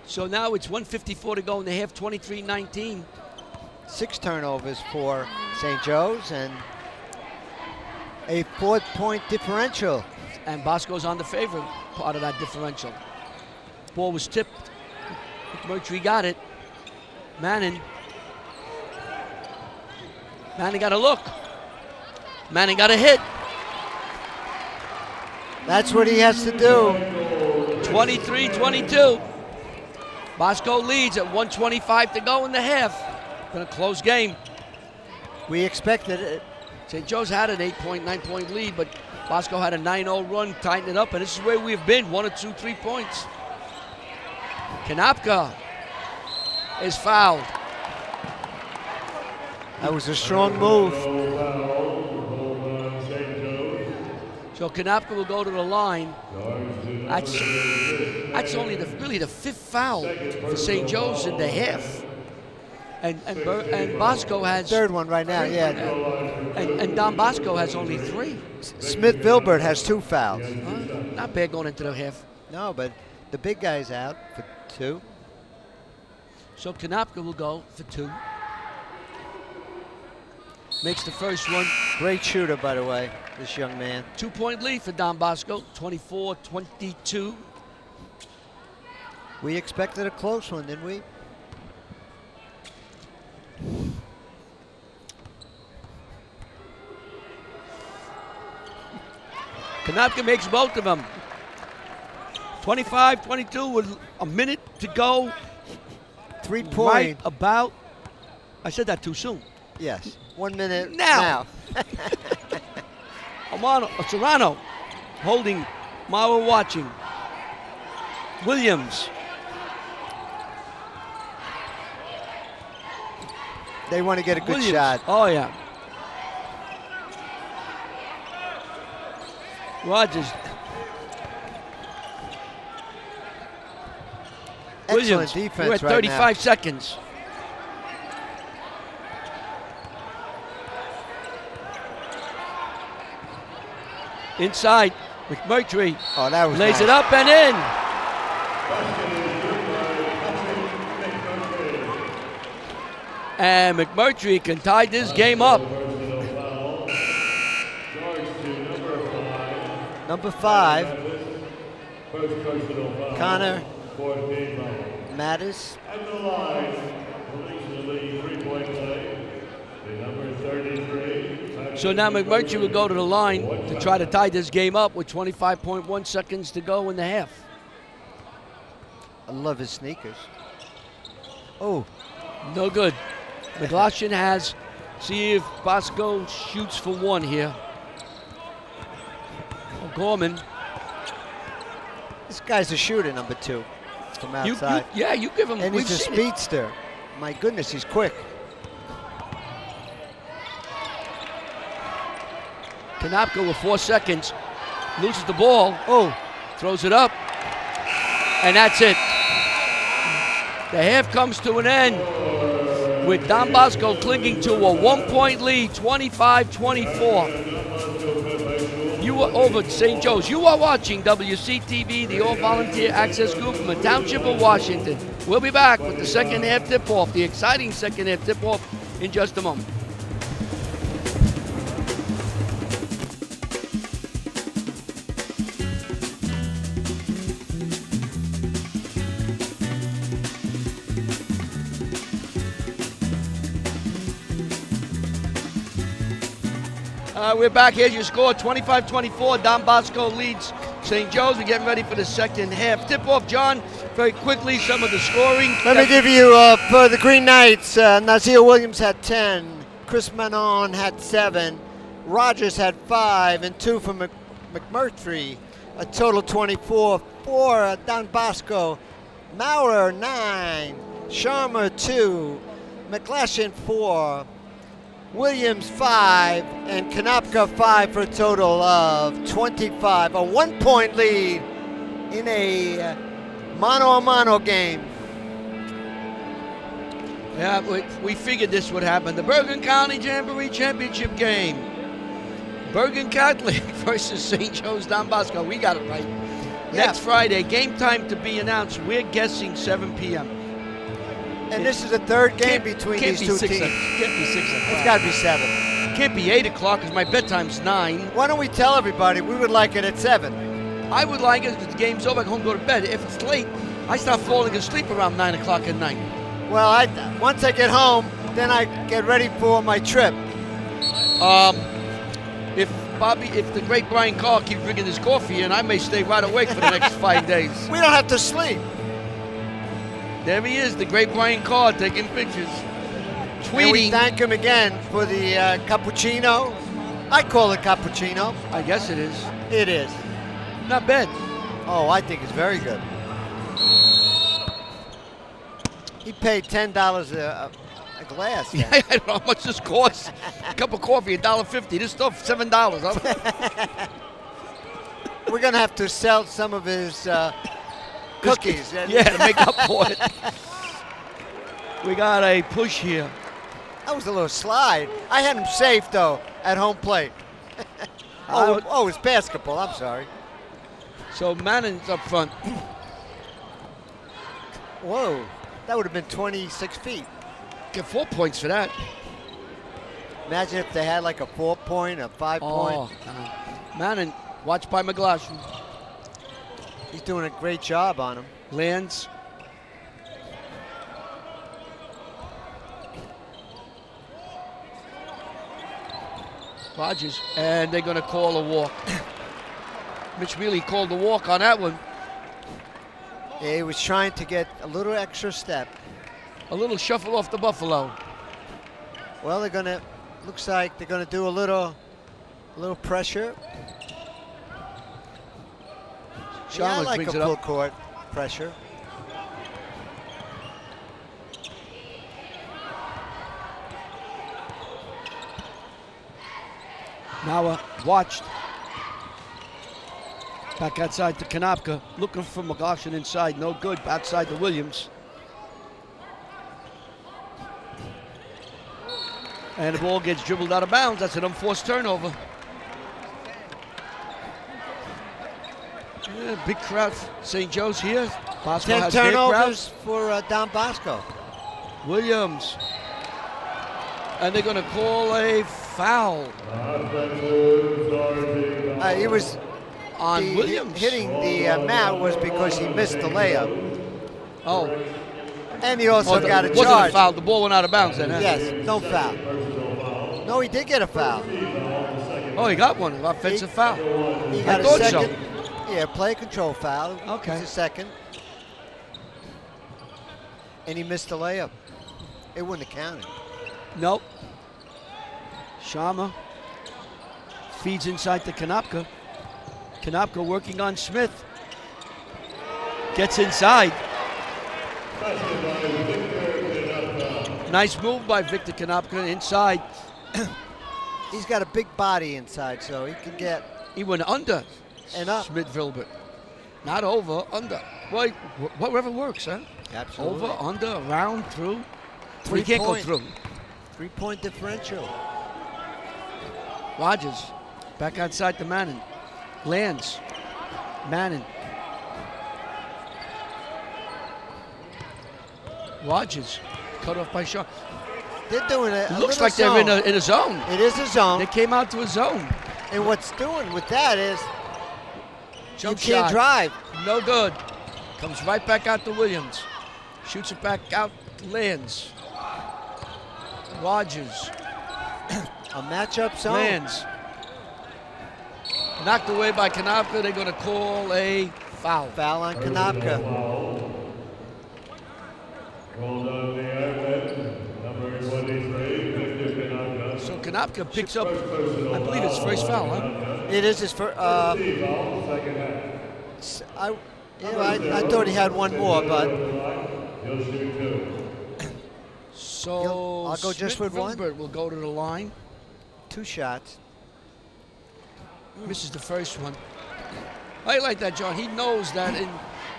So now it's 1:54 to go in the half, 23-19. 6 turnovers for St. Joe's and a 4-point differential. And Bosco's on the favorite part of that differential. Ball was tipped. McMurtry got it. Manning got a look. Manning got a hit. That's what he has to do. 23-22. Bosco leads at 1:25 to go in the half. Been a close game. We expected it. St. Joe's had an 8-point, 9-point lead, but Bosco had a 9-0 run, tighten it up, and this is where we've been, 1 or 2, 3 points. Konopka is fouled. That was a strong move. So Konopka will go to the line. That's only really the 5th foul for St. Joe's in the half. And Bosco has 3rd one right now, yeah. and Don Bosco has only 3. Smith Vilbert has 2 fouls. Not bad going into the half. No, but the big guy's out for 2. So Konopka will go for 2. Makes the first one. Great shooter, by the way, this young man. 2-point lead for Don Bosco, 24-22. We expected a close one, didn't we? Konopka makes both of them. 25-22 with a minute to go. 3-point. Right about. I said that too soon. Yes. 1 minute Now. Serrano holding. Mara watching. Williams. They want to get a good Williams. shot. Oh, yeah. Rogers. Excellent Williams. defense We're at right 35 now. seconds. Inside, McMurtry Oh, that was lays nice. it up and in. And McMurtry can tie this game up. Number 5. First personal foul. Connor Fourth team foul. Mattis. At the line, release the lead 3-point play. The number 33. So now McMurtry will go to the line to try to tie this game up with 25.1 seconds to go in the half. I love his sneakers. Oh, No good. McLaughlin has, see if Bosco shoots for one here. Oh, Gorman. this guy's a shooter, number 2, from outside. You give him. And We've he's a seen it. speedster. My goodness, he's quick. Konopka with 4 seconds. Loses the ball. Oh, Throws it up. And that's it. The half comes to an end with Don Bosco clinging to a 1-point lead, 25-24. You are over at St. Joe's. You are watching WCTV, the all-volunteer access group from the Township of Washington. We'll be back with the second half tip-off, the exciting second half tip-off in just a moment. We're back. Here's your score, 25-24. Don Bosco leads St. Joe's. We're getting ready for the second half. Tip-off, John, very quickly, some of the scoring. let me give you, for the Green Knights, Nazir Williams had 10, Chris Manon had 7, Rogers had 5, and 2 from McMurtry, a total 24. 4, Don Bosco, Maurer 9, Sharma 2, McLaughlin 4, Williams 5, and Konopka 5 for a total of 25. A 1-point lead in a mano-a-mano game. Yeah, we figured this would happen. The Bergen County Jamboree Championship game. Bergen Catholic versus St. Joe's Don Bosco. We got it right. Yeah. Next Friday, game time to be announced. We're guessing 7 p.m. And this is the third game between these two teams. Can't be 6 o'clock. It's got to be 7. Can't be 8 o'clock because my bedtime's 9. Why don't we tell everybody we would like it at 7? I would like it if the game's over, I can home go to bed. If it's late, I start falling asleep around 9 o'clock at night. Well, once I get home, then I get ready for my trip. If the great Brian Carr keeps drinking his coffee, and I may stay right awake for the next 5 days. We don't have to sleep. There he is, the great Brian Carr taking pictures. And we Tweeting. thank him again for the cappuccino. I call it cappuccino. I guess it is. It is. Not bad. Oh, I think it's very good. He paid $10 a glass. Yeah, I don't know how much this costs. A cup of coffee, $1.50. This stuff, $7. We're going to have to sell some of his cookies. Yeah, to make up for it. We got a push here. That was a little slide. I had him safe, though, at home plate. It's basketball. I'm sorry. So Mannon's up front. Whoa. That would have been 26 feet. Get 4 points for that. Imagine if they had like a 4-point, a 5-point. Mannon, watched by McLaughlin. He's doing a great job on him. Lands. Rogers, and they're going to call a walk. Mitch Mealy called the walk on that one. He was trying to get a little extra step. A little shuffle off the Buffalo. Well, looks like they're gonna do a little pressure. I Chalmers like brings a it full up. court pressure. Now watched. Back outside to Konopka, looking for McLaughlin inside, no good, outside to Williams. And the ball gets dribbled out of bounds. That's an unforced turnover. Yeah, big crowd. St. Joe's here. Bosco 10 has their crowd. turnovers for Don Bosco. Williams. And they're going to call a foul. He was on Williams. hitting the mat was because he missed the layup. Oh. And he also got a Wasn't charge. a foul. The ball went out of bounds then, huh? Yes, no foul. No, he did get a foul. Oh, he got one. Offensive foul. He got I a thought second. so. Yeah, play control foul. Okay. It's a second. And he missed the layup. It wouldn't have counted. Nope. Sharma feeds inside to Konopka. Konopka working on Smith. Gets inside. Nice move by Victor Konopka inside. He's got a big body inside, so he can get. He went under And up. Smith-Vilbert. Not over, under. Well, whatever works, huh? Absolutely. Over, under, around, through. We can't go through. 3-point differential. Rogers back outside to Manning. Lands. Manning. Rogers cut off by Shaw. They're doing it. It looks like they're in a zone. It is a zone. They came out to a zone. And what's doing with that is Jump you can't shot. drive. No good. Comes right back out to Williams. Shoots it back out, lands. Rogers. A matchup zone. Lands. Knocked away by Konopka. They're going to call a foul. Foul on Konopka. Rolled on the outlet, number 23, Victor Konopka. So Konopka picks up, I believe it's first foul, huh? It is his first. Second half. I thought he had one more, but He'll shoot 2. So I'll go just with one. Smith-Vilbert will go to the line. 2 shots. Misses the first one. I like that, John. He knows that in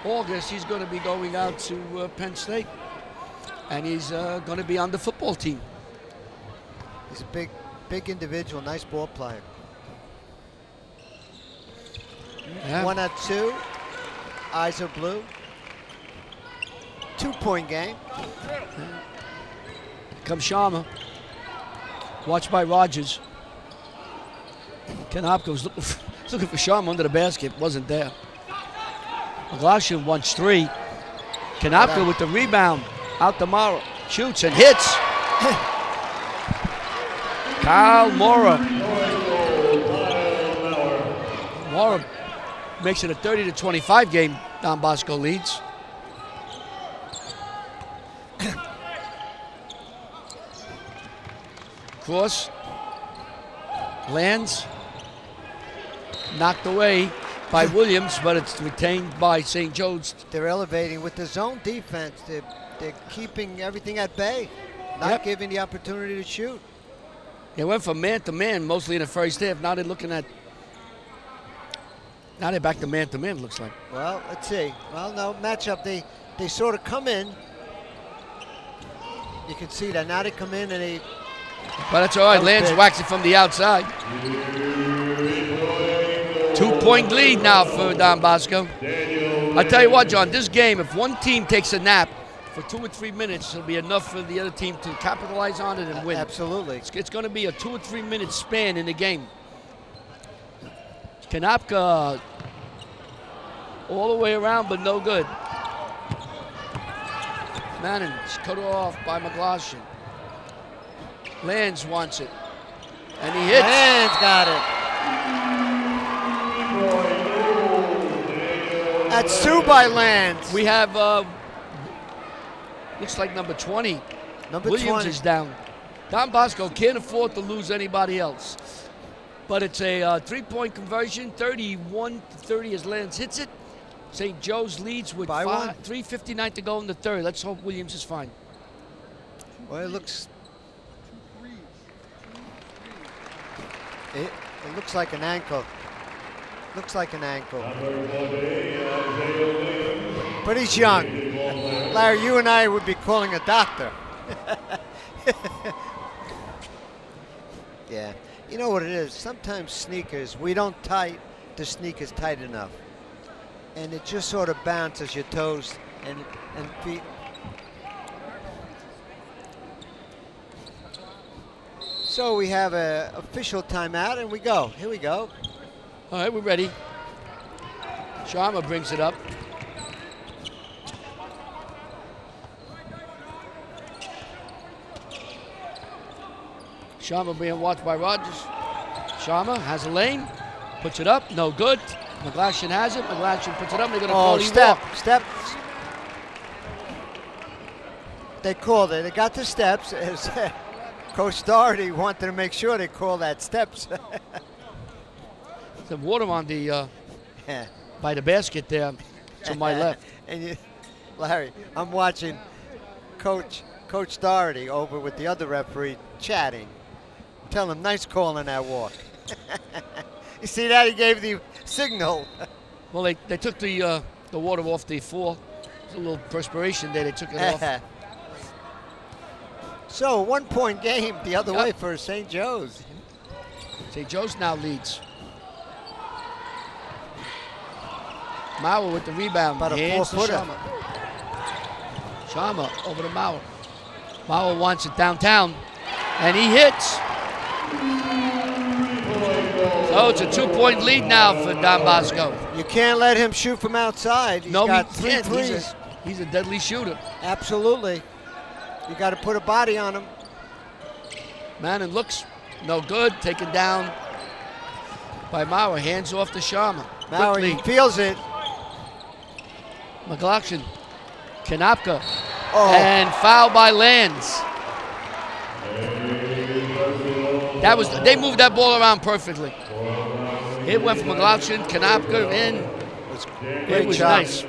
August he's going to be going out to Penn State. And he's going to be on the football team. He's a big individual, nice ball player. Yeah. 1 at 2. Eyes are blue. 2-point game. Comes Sharma. Watched by Rogers. Konopka was looking for Sharma under the basket. Wasn't there. McLaughlin wants 3. Konopka with the rebound. Out to Mora. Shoots and hits. Kyle Mora. Mora makes it a 30-25 game. Don Bosco leads. Cross. Lands. Knocked away by Williams, but it's retained by St. Joe's. They're elevating with the zone defense. They're keeping everything at bay, not Yep. giving the opportunity to shoot. They went from man to man mostly in the first half. Now they're looking at. Now they're back to man, it looks like. Well, let's see. Well, no, matchup, they sort of come in. You can see that. Now they come in and they. But that's all right. Lands whacks it from the outside. 2-point lead now for Don Bosco. I tell you what, John, this game, if one team takes a nap for 2 or 3 minutes, it'll be enough for the other team to capitalize on it and win. Absolutely. It's going to be a 2 or 3 minute span in the game. Konopka all the way around, but no good. Manning's cut off by McLaughlin. Lands wants it, and he hits. Lands got it. That's 2 by Lands. We have, looks like number 20. Number Williams 20. is down. Don Bosco can't afford to lose anybody else. But it's a 3-point conversion, 31-30 as Lands hits it. St. Joe's leads with By 3:59 to go in the third. Let's hope Williams is fine. Well, it looks. It looks like an ankle. Looks like an ankle. But he's young. Larry, you and I would be calling a doctor. Yeah. You know what it is? Sometimes sneakers, we don't tie the sneakers tight enough. And it just sort of bounces your toes and feet. So we have an official timeout and we go. Here we go. All right, we're ready. Sharma brings it up. Sharma being watched by Rogers. Sharma has a lane, puts it up, no good. McGlashan has it. McGlashan puts it up. They're going to call step, walk. step. They called it. They got the steps. As Coach Doherty wanted to make sure they call that steps. Some water on the Yeah. by the basket there to my left. And Larry, I'm watching Coach Doherty over with the other referee chatting. Tell him, nice call on that walk. You see that? He gave the signal. Well, they took the water off the floor. There's a little perspiration there. They took it off. So, 1 point game the other way for St. Joe's. St. Joe's now leads. Mauer with the rebound. About a Hands to 4-footer. Sharma. Sharma over to Mauer. Mauer wants it downtown, and he hits. So it's a 2-point lead now for Don Bosco. You can't let him shoot from outside. He's got he 3 can't. threes. He's a deadly shooter. Absolutely. You got to put a body on him. Manning looks no good. Taken down by Mauer. Hands off to Sharma. Now Quickly. he feels it. McGlashan. Kanapka. Oh. And foul by Lands. They moved that ball around perfectly. It went from McGlashan, Kanapka in. It was job. nice.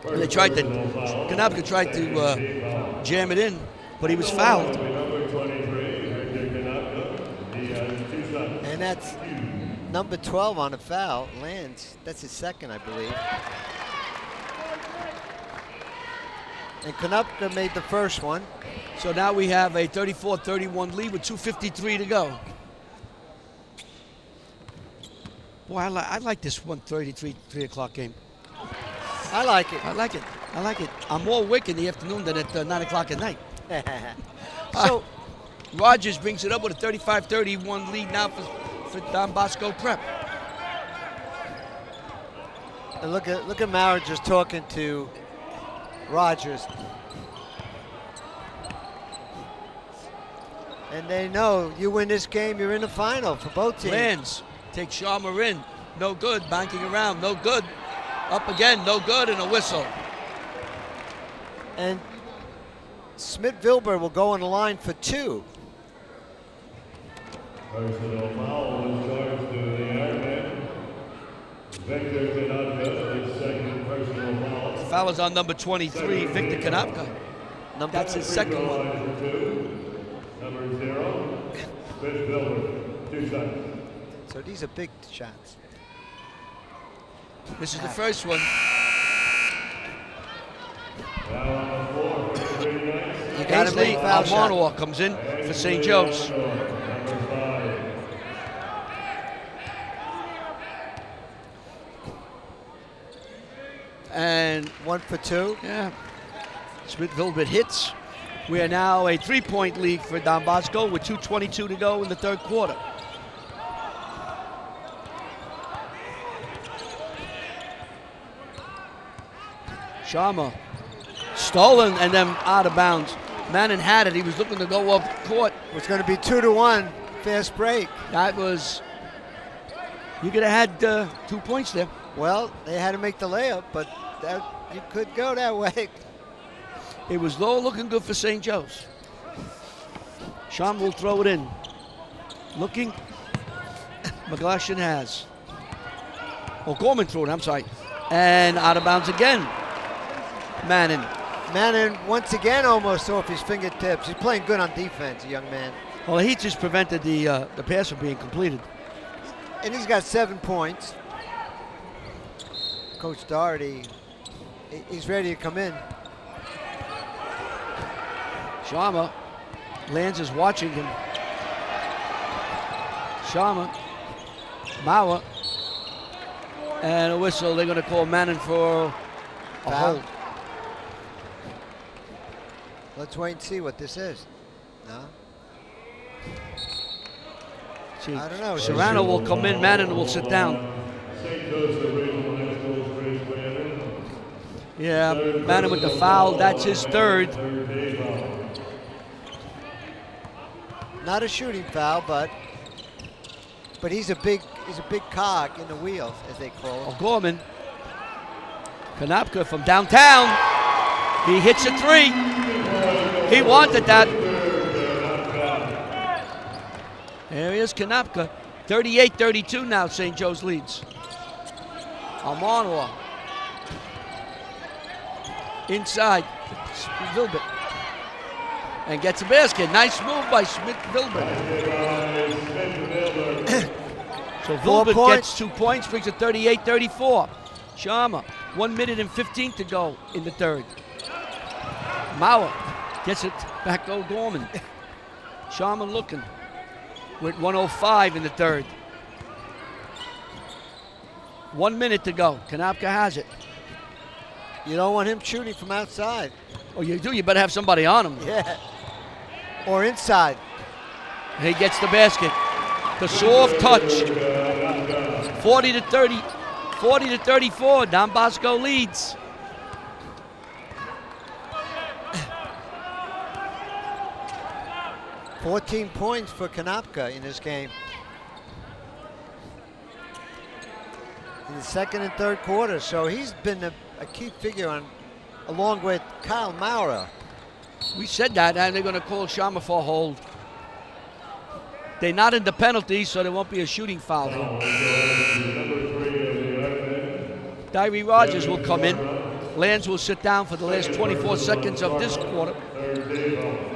And Kanapka tried to jam it in, but he was fouled. And that's number 12 on the foul. Lands. That's his second, I believe. And Kanupka made the first one. So now we have a 34-31 lead with 2:53 to go. Boy, I like this 1:33, 3 o'clock game. I like it. I like it. I like it. I'm more awake in the afternoon than at 9 o'clock at night. So Rogers brings it up with a 35-31 lead now for Don Bosco Prep. and look at Mauer just talking to Rogers. And they know you win this game, you're in the final for both teams. Lands takes Sharma in. No good. Banking around. No good. Up again. No good. And a whistle. And Smith-Vilber will go on the line for 2. Personal foul was charged to the Ironman. Victor Kanapka, his second personal foul. The foul is on number 23, Victor Kanapka. That's his second one. Number 0, Smith-Vilber, 2 seconds. So these are big shots. This is the first one. Foul on the floor for the Green Knights. You got to Ainsley make foul shot. Almonor comes in for St. Joe's. Number 5. And 1 for 2. yeah, Smith-Vilbert hits. We are now a 3-point lead for Don Bosco with 2:22 to go in the third quarter. Sharma stolen and then out of bounds. Manning had it. He was looking to go up court. It's going to be 2-1. Fast break. That was, you could have had 2 points there. Well, they had to make the layup, but that, you could go that way. It was low, looking good for St. Joe's. Sharma will throw it in. Looking. McGlashan has. Oh, Gorman threw it, I'm sorry. And out of bounds again. Manning. Manning once again almost off his fingertips. He's playing good on defense, young man. Well, he just prevented the pass from being completed. And he's got 7 points. Coach Doherty, he's ready to come in. Sharma. Lands is watching him. Sharma. Mauer. And a whistle. They're going to call Manning for a Foul. hold. Let's wait and see what this is. No? See, I don't know. Serrano will come in. Manning will sit down. St. Joseph Regional High School Yeah, Bannon with the foul. That's his third. Not a shooting foul, but he's a big cog in the wheel, as they call it. O'Gorman. Konopka from downtown. He hits a three. He wanted that. There he is, Konopka. 38-32 now, St. Joe's leads. Almanor. Inside. Vilbert. And gets a basket. Nice move by Smith-Vilbert. So Vilbert gets 2 points, brings it 38-34. Sharma, 1 minute and 15 to go in the third. Mauer gets it back to O'Gorman. Sharma looking with 1:05 in the third. 1 minute to go. Konopka has it. You don't want him shooting from outside. Oh, you do? You better have somebody on him. Yeah. Or inside. He gets the basket. The soft touch. 40-34. Don Bosco leads. $14 points for Konopka in this game. In the second and third quarter, so he's been a key figure along with Kyle Maurer. We said that, and they're going to call Sharma for a hold. They're not in the penalty, so there won't be a shooting foul here. Diary Rogers will come in. Lands will sit down for the last 24 seconds of this quarter.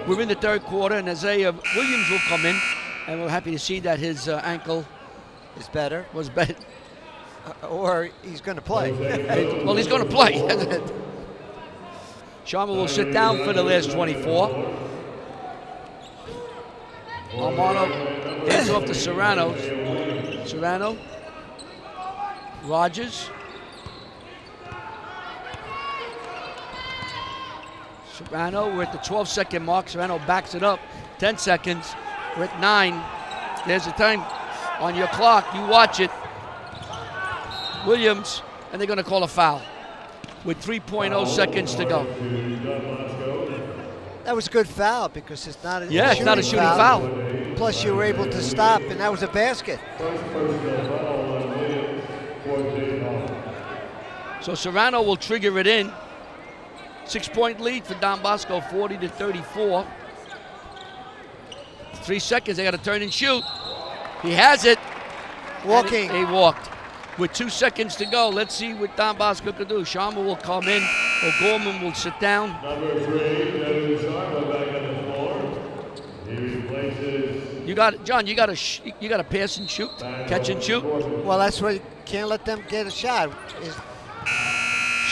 We're in the third quarter, and Isaiah Williams will come in, and we're happy to see that his ankle is better. Was better. Or he's going to play. Well, he's going to play. Sharma will sit down for the last 24. Almano hands off to Serrano. Serrano. Rogers. Serrano, we're at the 12-second mark. Serrano backs it up. 10 seconds. We're at 9. There's the time on your clock. You watch it. Williams, and they're going to call a foul with 3.0 seconds to go. That was a good foul because it's not a it's not a shooting foul. Plus you were able to stop, and that was a basket. So Serrano will trigger it in. 6-point lead for Don Bosco, 40-34. 3 seconds, they got to turn and shoot. He has it. Walking. He walked. With 2 seconds to go, let's see what Don Bosco can do. Sharma will come in. O'Gorman will sit down. Number 3, Devin Sharma back on the floor. He replaces. You got John. You got to pass and shoot, catch and shoot. Well, that's why you can't let them get a shot.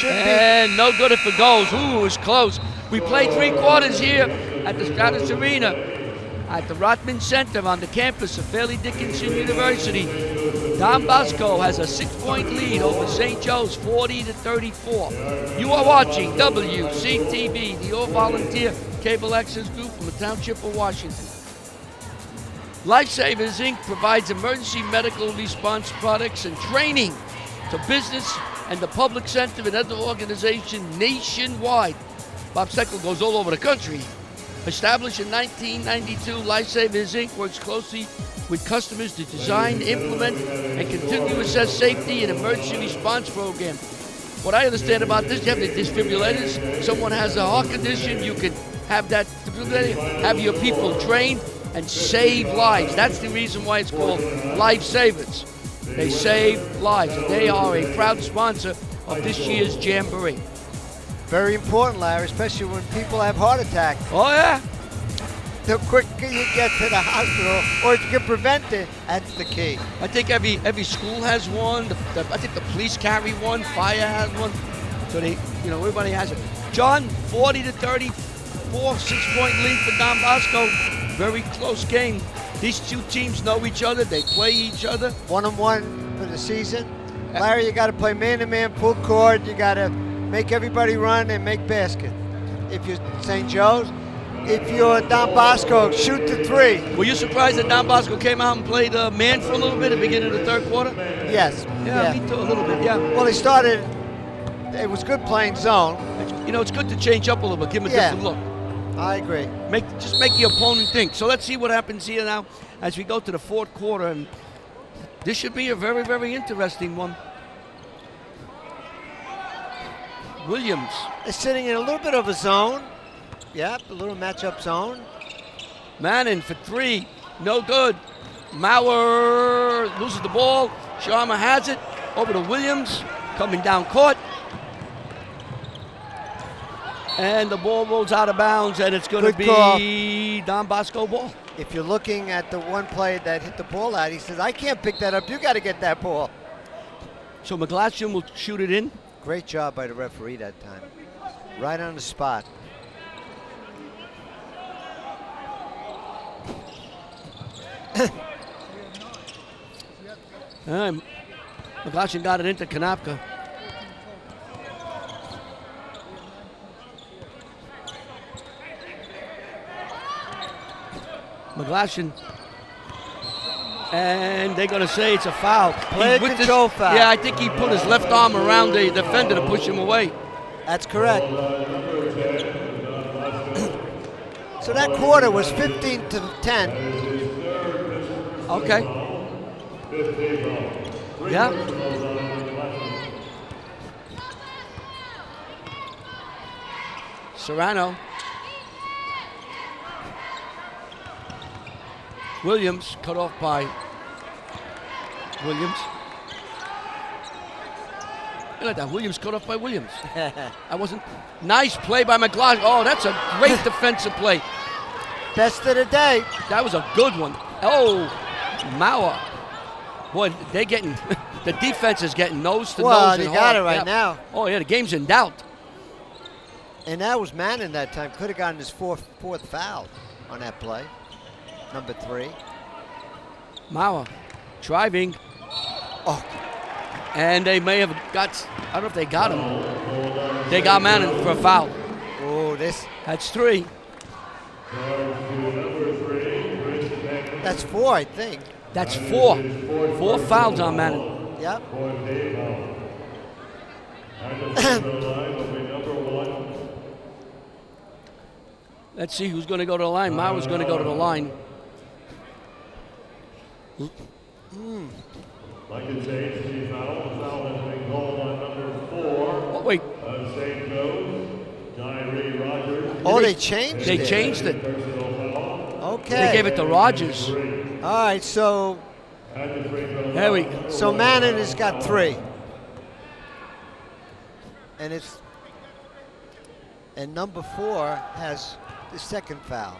And no good if it goes. Ooh, it was close. We played 3 quarters here at the Stratus Arena at the Rotman Center on the campus of Fairleigh Dickinson University. Don Bosco has a 6-point lead over St. Joe's, 40-34. You are watching WCTV, the all-volunteer cable access group from the Township of Washington. Lifesavers Inc. provides emergency medical response products and training to business and the public sector and other organizations nationwide. Bob Steckel goes all over the country. Established in 1992, Lifesavers Inc. works closely with customers to design, implement, and continue to assess safety and emergency response program. What I understand about this, you have the defibrillators. Someone has a heart condition, you can have that defibrillator, have your people trained, and save lives. That's the reason why it's called Lifesavers. They save lives. They are a proud sponsor of this year's Jamboree. Very important, Larry, especially when people have heart attacks. Oh, yeah. The quicker you get to the hospital, or if you can prevent it, that's the key. I think every school has one. I think the police carry one. Fire has one. So everybody has it. John, 40-34, 6-point lead for Don Bosco. Very close game. These two teams know each other. They play each other. 1-on-1 for the season. Larry, you got to play man-to-man, full court. You got to make everybody run and make basket. If you're St. Joe's, if you're Don Bosco, shoot the 3. Were you surprised that Don Bosco came out and played man for a little bit at the beginning of the third quarter? Yes. Yeah, me too, a little bit, yeah. Well, he started it was good playing zone. It's good to change up a little bit, give him a different look. I agree. Just make the opponent think. So let's see what happens here now as we go to the fourth quarter. And this should be a very, very interesting one. Williams is sitting in a little bit of a zone. Yep, a little matchup zone. Manning for three, no good. Mauer loses the ball. Sharma has it. Over to Williams, coming down court. And the ball rolls out of bounds, and it's going to be Don Bosco ball. If you're looking at the one play that hit the ball out, he says, I can't pick that up. You got to get that ball. So McGlashan will shoot it in. Great job by the referee that time. Right on the spot. McGlashan got it into Kanapka. McGlashan. And they're going to say it's a foul. Play control foul. Yeah, I think he put his left arm around the defender to push him away. That's correct. So that quarter was 15-10. Okay. Yeah. Serrano. Williams cut off by Williams. Look at that. Williams cut off by Williams. I wasn't. Nice play by McGlashan. Oh, that's a great defensive play. Best of the day. That was a good one. Oh, Mauer. Boy, they're getting, the defense is getting nose to nose. Well, they got it right now. Oh, yeah, the game's in doubt. And that was Manning that time. Could have gotten his fourth foul on that play. Number 3. Mauer driving. Oh. And they may have got, I don't know if they got him. They got Manning for a foul. Oh, That's 3. That's 4, I think. That's 4. 4 fouls on Manning. Yep. Let's see who's going to go to the line. Mauer's going to go to the line. Like it says, the foul has been called on number 4. Oh, wait. St. Joe's, Johnny Rogers. Oh, they changed it. They changed it. Okay. They gave it to Rogers. All right, so There we go. So Manning has got 3. And number 4 has the second foul.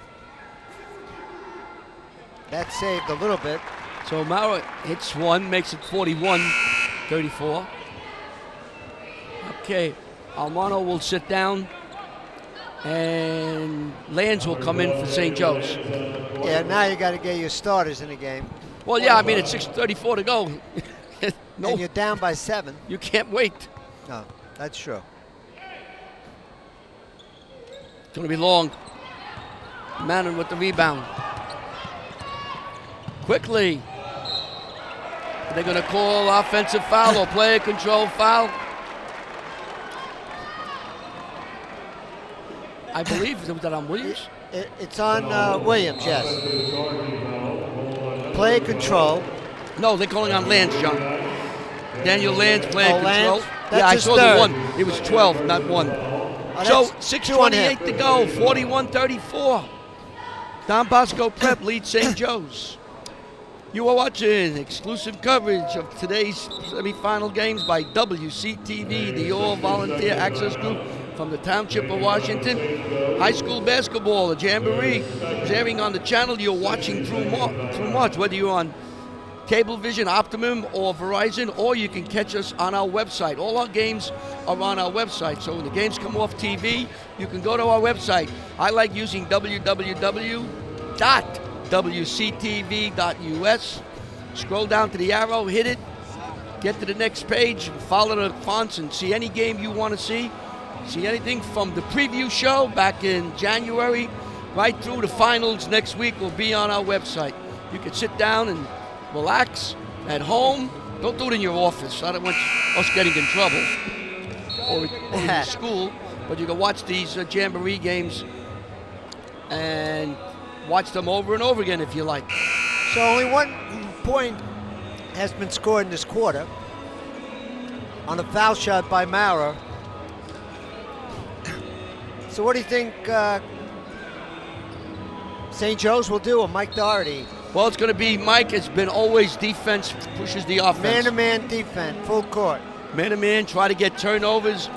That saved a little bit. So Mauer hits 1, makes it 41-34. Okay, Almano will sit down, and Lands will come in for St. Joe's. Yeah, now you got to get your starters in the game. Well, yeah, I mean, it's 6:34 to go. No, and you're down by 7. you can't wait. No, that's true. It's going to be long. Manning with the rebound. Quickly. Are they going to call offensive foul or player control foul? I believe, was that on Williams? It's on Williams, yes. Play control. No, they're calling on Lands, John. Daniel Lands playing control. Lands? Yeah, I That's saw his the third. 1. It was 12, not 1. So 6:28 to go, 41-34. Don Bosco Prep leads St. Joe's. You are watching exclusive coverage of today's semifinal games by WCTV, the all-volunteer access group from the Township of Washington. High school basketball, the Jamboree, is airing on the channel you're watching through March, whether you're on Cablevision, Optimum, or Verizon, or you can catch us on our website. All our games are on our website, so when the games come off TV, you can go to our website. I like using www.wctv.us. Scroll down to the arrow, hit it, get to the next page, follow the fonts, and see any game you want to see. See anything from the preview show back in January right through the finals next week will be on our website. You can sit down and relax at home. Don't do it in your office. I don't want us getting in trouble. or in school, but you can watch these Jamboree games and watch them over and over again if you like. So only 1 point has been scored in this quarter on a foul shot by Maurer. So what do you think St. Joe's will do, or Mike Doherty? Well, it's going to be Mike. It's been always defense pushes the offense. Man-to-man defense, full court. Man-to-man, try to get turnovers.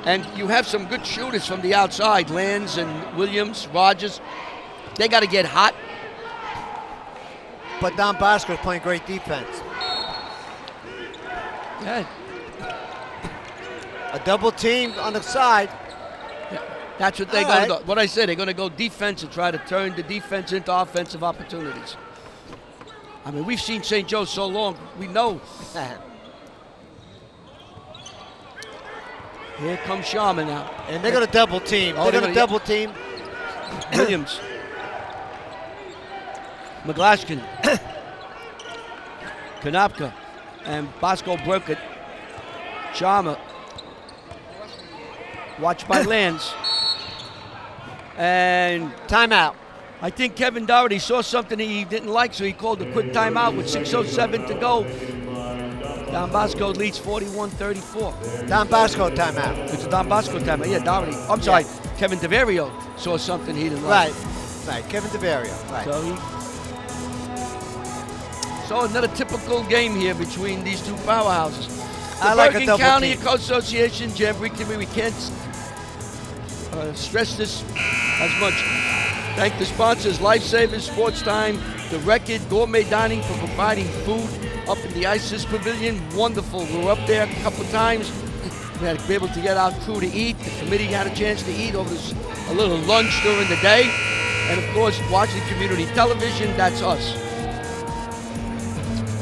And you have some good shooters from the outside, Lands and Williams, Rogers. They got to get hot. But Don Bosco is playing great defense. Yeah. A double team on the side. That's what they're going to do. What I said, they're going to go defense and try to turn the defense into offensive opportunities. I mean, we've seen St. Joe so long, we know. Here comes Sharma now. And they're going to double team. They're going to double team. Williams. McGlashkin. Konopka. And Bosco broke it. Sharma. Watched by Lands. And timeout. I think Kevin Doherty saw something he didn't like, so he called a quick timeout with 6:07 to go. Don Bosco leads 41-34. Don Bosco timeout. It's a Don Bosco timeout. Yeah, Doherty. I'm sorry, Kevin DeVario saw something he didn't like. Right, Kevin DeVario. Right. So another typical game here between these two powerhouses. The like Bergen County Association Jamboree Committee, we can't stress this as much. Thank the sponsors, Lifesavers, Sports Time, The Record, Gourmet Dining for providing food up in the ISIS Pavilion. Wonderful. We were up there a couple times. We had to be able to get our crew to eat. The committee had a chance to eat over a little lunch during the day. And of course, watching community television, that's us.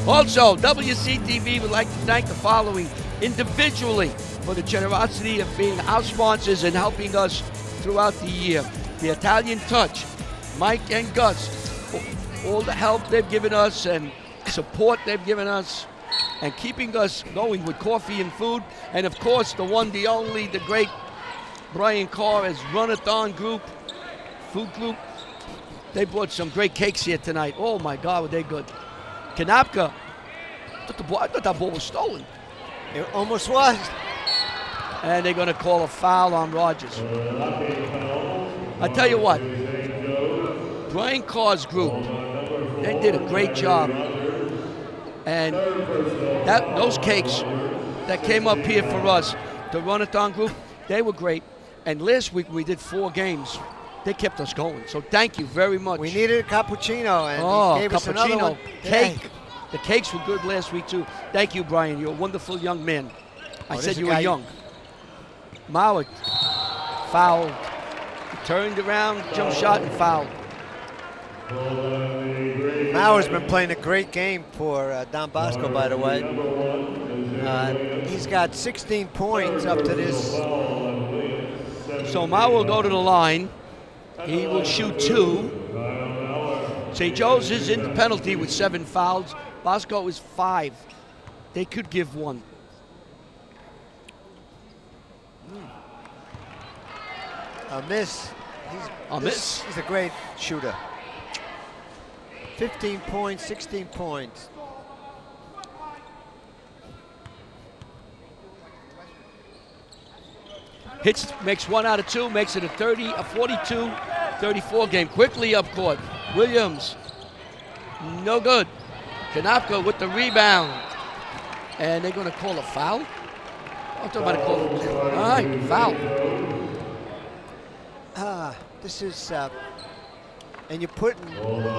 Also, WCTV would like to thank the following individually for the generosity of being our sponsors and helping us throughout the year. The Italian Touch, Mike and Gus, for all the help they've given us and support they've given us and keeping us going with coffee and food. And of course, the one, the only, the great Brian Carr as Runathon Group, Food Group. They brought some great cakes here tonight. Oh my God, were they good. Konopka, I thought that ball was stolen. It almost was. And they're going to call a foul on Rogers. I tell you what, Brian Carr's group, they did a great job. And those cakes that came up here for us, the Runathon group, they were great. And last week we did 4 games. They kept us going. So thank you very much. We needed a cappuccino, and he gave us another one. Cake. The cakes were good last week too. Thank you, Brian. You're a wonderful young man. I said you were young. Mauer fouled. He turned around, jump shot, and fouled. Mauer's been playing a great game for Don Bosco, by the way. He's got 16 points up to this. So Mauer will go to the line. He will shoot 2. St. Joe's is in the penalty with 7 fouls. Bosco is 5. They could give 1. A miss. He's a great shooter. 15 points, 16 points. Hits, makes 1 out of 2, makes it a 42-34 game. Quickly up court. Williams, no good. Konopka with the rebound. And they're going to call a foul? I'm talking about a call. All right, foul. This is, and you're putting.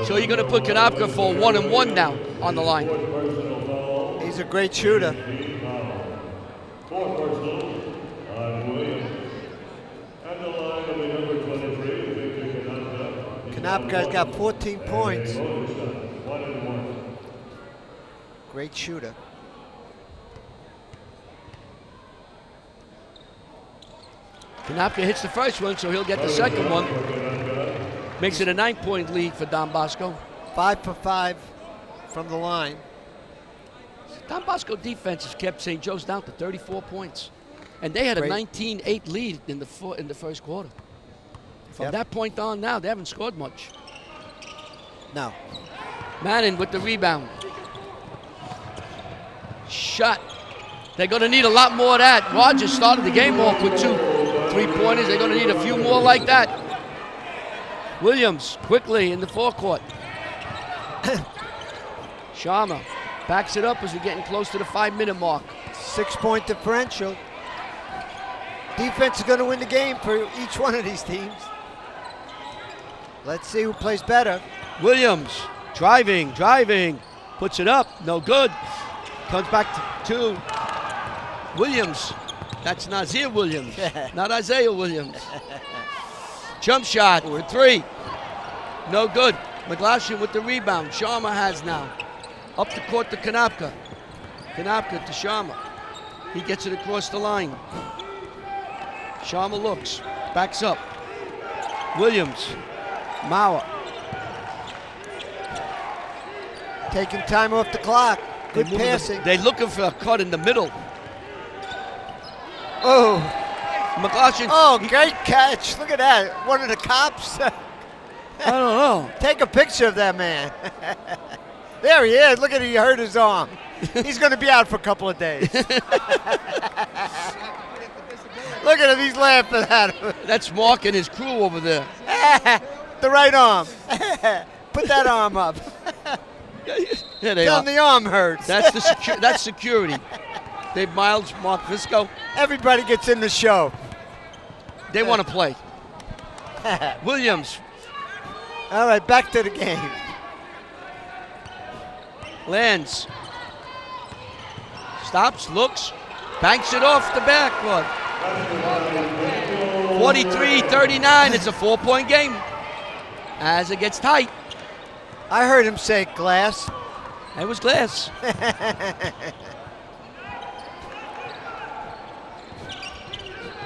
So you're going to put Konopka for 1-and-1 now on the line. He's a great shooter. Konopka's got 14 points. Great shooter. Konopka hits the first one, so he'll get the second one. Makes it a 9-point lead for Don Bosco. 5 for 5 from the line. Don Bosco defense has kept St. Joe's down to 34 points. And they had a Great. 19-8 lead in the first quarter. From Yep. that point on now, they haven't scored much. No. Manning with the rebound. Shot. They're going to need a lot more of that. Rogers started the game off with 2 3-pointers. They're going to need a few more like that. Williams quickly in the forecourt. Sharma backs it up as we're getting close to the 5-minute mark. 6-point differential. Defense is going to win the game for each one of these teams. Let's see who plays better. Williams driving, puts it up, no good. Comes back to Williams. That's Nazir Williams, not Isaiah Williams. Jump shot for 3, no good. McGlashan with the rebound. Sharma has now. Up the court to Kanapka. Kanapka to Sharma. He gets it across the line. Sharma looks, backs up. Williams, Mauer. Taking time off the clock. Good passing. They're looking for a cut in the middle. Oh, McGlashan. oh, great catch. Look at that. One of the cops. I don't know. Take a picture of that man. There he is. Look at he hurt his arm. He's going to be out for a couple of days. Look at him. He's laughing at him. That's Mark and his crew over there. The right arm. Put that arm up. Yeah, they Tell are. him the arm hurts. That's the that's security. Dave Miles, Mark Visco. Everybody gets in the show. They want to play. Williams. All right, back to the game. Lands. Stops, looks, banks it off the backboard. 43-39. It's a 4-point game. As it gets tight. I heard him say glass. It was glass.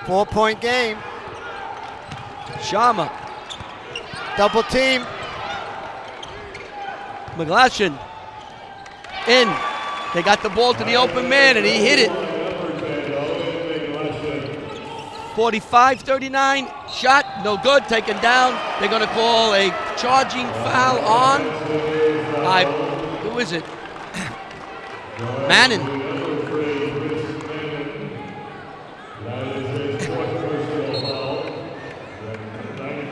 4-point game. Sharma. Double team. McGlashan. In. They got the ball to the open man and he hit it. 45-39. Shot, no good, taken down. They're going to call a charging foul on. Who is it? Manning.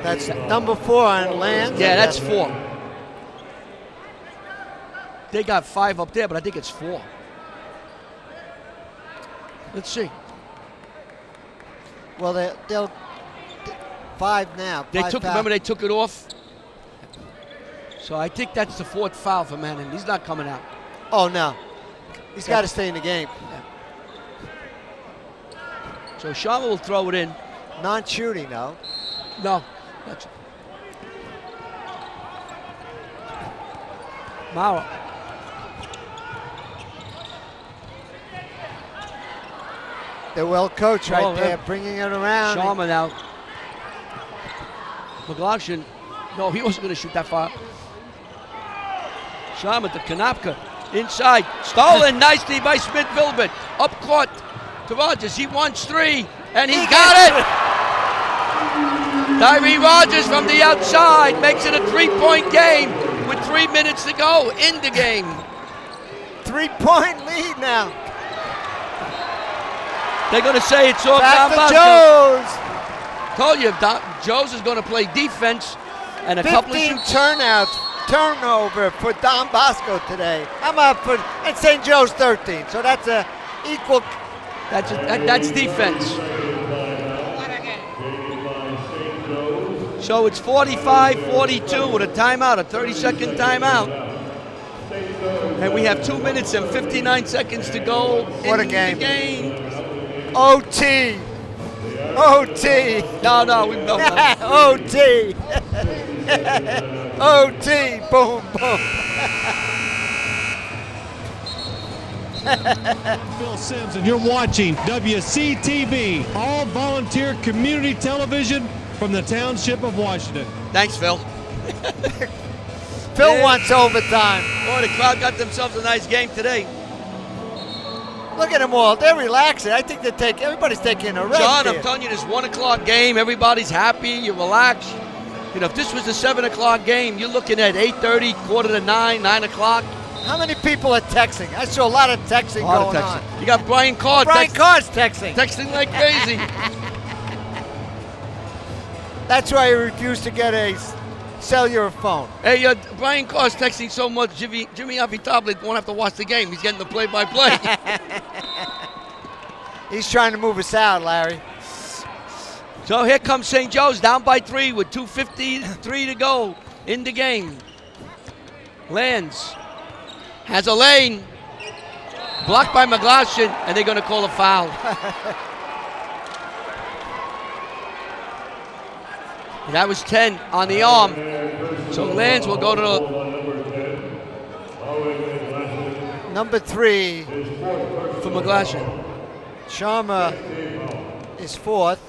That's number 4 on Lance. Yeah, that's 4. They got 5 up there, but I think it's 4. Let's see. Well, they'll 5 now. They 5 took. foul. Remember, they took it off. So I think that's the 4th foul for Manning. He's not coming out. Oh, no. He's got to stay in the game. So Sharma will throw it in. Non-shooting, though. No. That's Mauer. They're well coached right Oh, there, yeah. bringing it around. Sharma now. McGlashan. No, he wasn't going to shoot that far. Sharma to Kanapka. Inside. Stolen nicely by Smith-Vilbert. Up court to Rogers. He wants 3, and he got it. Tyree Rogers from the outside makes it a 3-point game with 3 minutes to go in the game. 3-point lead now. They're going to say it's off Back Don to Bosco. Jones. Told you, Jones is going to play defense and a couple of 15 shoots. turnover for Don Bosco today. I'm up for, and St. Joe's 13. So that's a equal. That's defense. So it's 45-42 with a timeout, a 30-second timeout. And we have 2 minutes and 59 seconds to go What a in game. the game. OT. OT. No, no. OT. OT. Boom, boom. Phil Sims, and you're watching WCTV, all volunteer community television from the Township of Washington. Thanks, Phil. Phil Yeah. wants overtime. Boy, the crowd got themselves a nice game today. Look at them all. They're relaxing. I think everybody's taking a rest. John, here. I'm telling you, this 1 o'clock game, everybody's happy, you relax. You know, if this was a 7 o'clock game, you're looking at 8:30, 8:45, 9 o'clock. How many people are texting? I saw a lot of texting going on. You got Brian Carr Carr's texting. texting like crazy. That's why he refused to get a cellular phone. Hey, Brian Carr's texting so much, Jimmy Avitablet won't have to watch the game. He's getting the play-by-play. He's trying to move us out, Larry. So here comes St. Joe's down by 3 with 2:53 to go in the game. Lands. Has a lane. Blocked by McGlashan, and they're going to call a foul. That was 10 on the arm. So Lands will go to the... Number 3 for McGlashan. Sharma is 4th.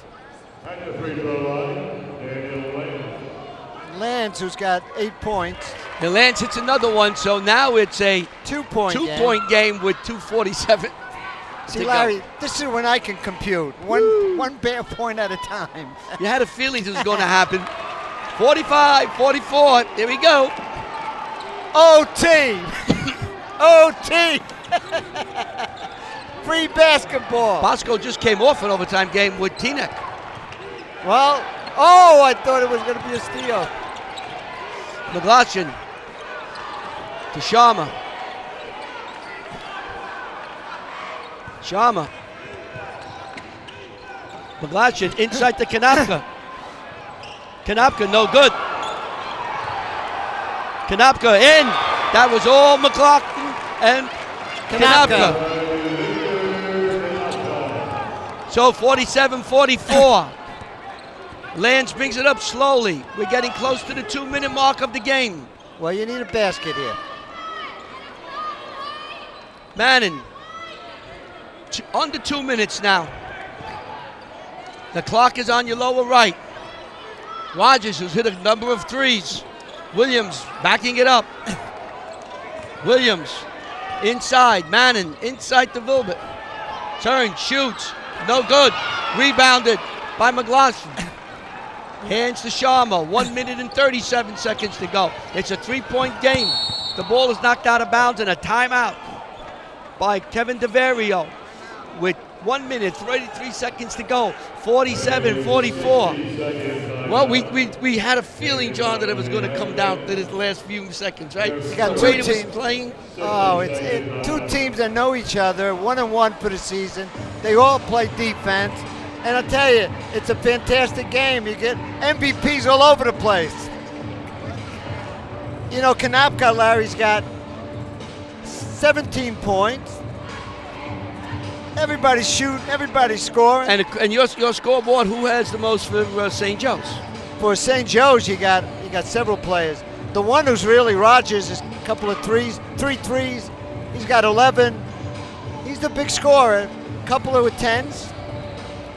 Lands, who's got 8 points. And Lands hits another one, so now it's a 2-point game with 2:47. See, Larry, this is when I can compute. One bare point at a time. You had a feeling this was going to happen. 45, 44, there we go. OT! OT! Free basketball. Bosco just came off an overtime game with Teaneck. Well, I thought it was going to be a steal. McGlashan to Sharma. Sharma. McGlashan inside to Kanapka. Kanapka, no good. Kanapka in. That was all McLaughlin and Kanapka. So 47-44. Lands brings it up slowly. We're getting close to the 2-minute mark of the game. Well, you need a basket here. Manning. Under 2 minutes now. The clock is on your lower right. Rogers, who's hit a number of threes. Williams backing it up. Williams inside. Manning inside to Vilbert. Turn, shoots. No good. Rebounded by McGlashan. Hands to Sharma. 1 minute and 37 seconds to go. It's a 3-point game. The ball is knocked out of bounds and a timeout by Kevin DeVario with 1 minute, 33 seconds to go. 47-44. Well, we had a feeling, John, that it was going to come down to the last few seconds, right? You got the two way it was teams playing. Oh, it's two teams that know each other, 1-1 for the season. They all play defense. And I'll tell you, it's a fantastic game. You get MVPs all over the place. You know, Kanapka, Larry's got 17 points. Everybody's shooting, everybody's scoring. And your scoreboard, who has the most for St. Joe's? For St. Joe's, you got several players. The one who's really Rogers is a couple of threes, 3 threes. He's got 11. He's the big scorer. A couple of 10s.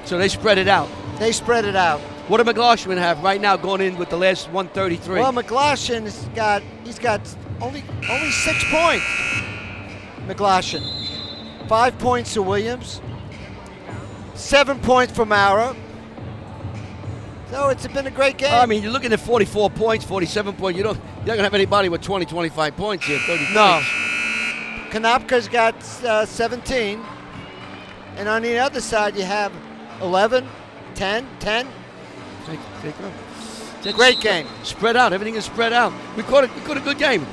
So they spread it out. They spread it out. What do McGlashan have right now going in with the last 133? Well, McGlashan's got only 6 points. McGlashan. 5 points to Williams. 7 points for Mara. So it's been a great game. I mean, you're looking at 44 points, 47 points. You're not going to have anybody with 20, 25 points here, 30 No. points. Kanapka's got 17. And on the other side, you have 11, 10. Great game. Spread out. Everything is spread out. We caught a good game.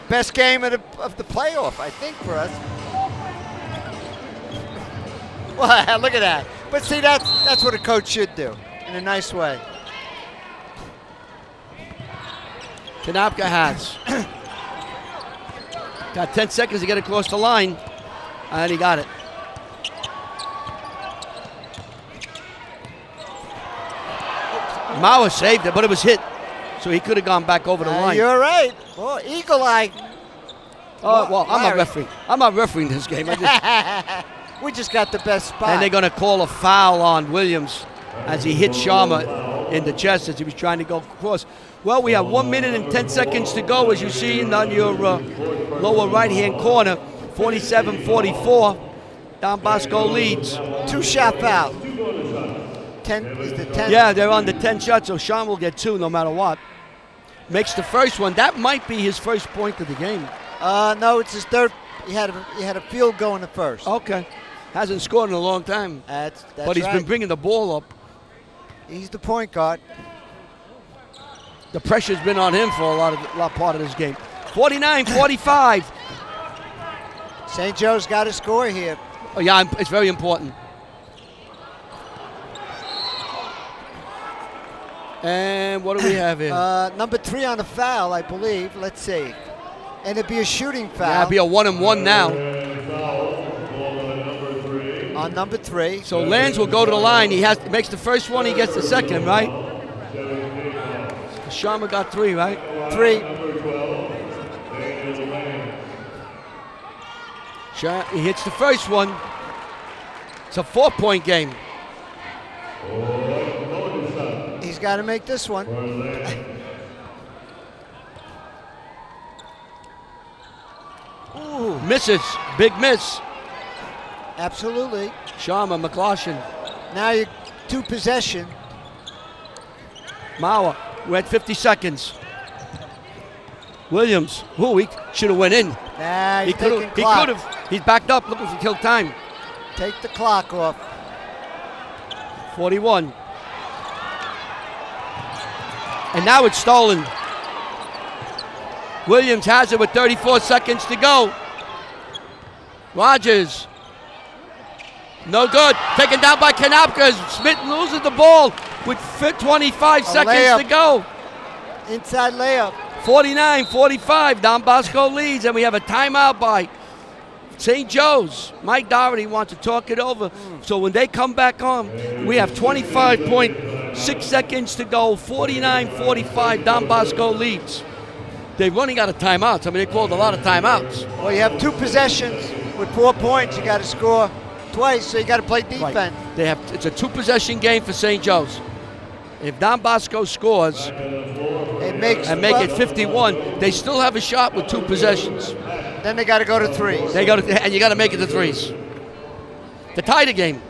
Best game of the playoff, I think, for us. Well, look at that. But see, that's what a coach should do, in a nice way. Kanapka has. Got 10 seconds to get across the line, and he got it. Mauer saved it, but it was hit, so he could have gone back over the line. You're right. Oh, eagle eye. Oh, well, I'm not refereeing. I'm not refereeing this game. We just got the best spot. And they're going to call a foul on Williams as he hit Sharma in the chest as he was trying to go across. Well, we have 1 minute and 10 seconds to go, as you see on your lower right-hand corner. 47-44. Don Bosco leads. 2-shot foul. 10 is the 10. Yeah, they're on the 10 shots, so Sean will get 2 no matter what. Makes the first one. That might be his first point of the game. No, it's his third. He had a field goal in the first. Okay. Hasn't scored in a long time. That's but he's right. been bringing the ball up. He's the point guard. The pressure's been on him for a part of this game. 49-45. St. Joe's got to score here. Oh, yeah, it's very important. And what do we have here? Number 3 on the foul, I believe. Let's see. And it'd be a shooting foul. Yeah, it'd be a 1-and-1 now. On number 3. So Lands will go to the line. He makes the first one, he gets the second, right? Sharma got 3, right? 3. He hits the first one. It's a 4-point game. He's got to make this one. Ooh, misses. Big miss. Absolutely. Sharma, McLaughlin. Now you 2 possession. Mauer, we're at 50 seconds. Williams, he should have went in. Nah, He could have. He's backed up looking for kill time. Take the clock off. 41. And now it's stolen. Williams has it with 34 seconds to go. Rogers. No good. Taken down by Kanopka. Smith loses the ball with 25 seconds layup. to go. Inside layup. 49-45. Don Bosco leads, and we have a timeout by St. Joe's. Mike Doherty wants to talk it over. So when they come back on, we have 25.6 seconds to go. 49-45. Don Bosco leads. They're running out of timeouts. I mean, they called a lot of timeouts. Well, you have 2 possessions with 4 points. You got to score twice, so you got to play defense. Right. It's a 2-possession game for St. Joe's. If Don Bosco scores and make it 51, they still have a shot with 2 possessions. Then they got to go to 3s. And you got to make it to 3s. To tie the game.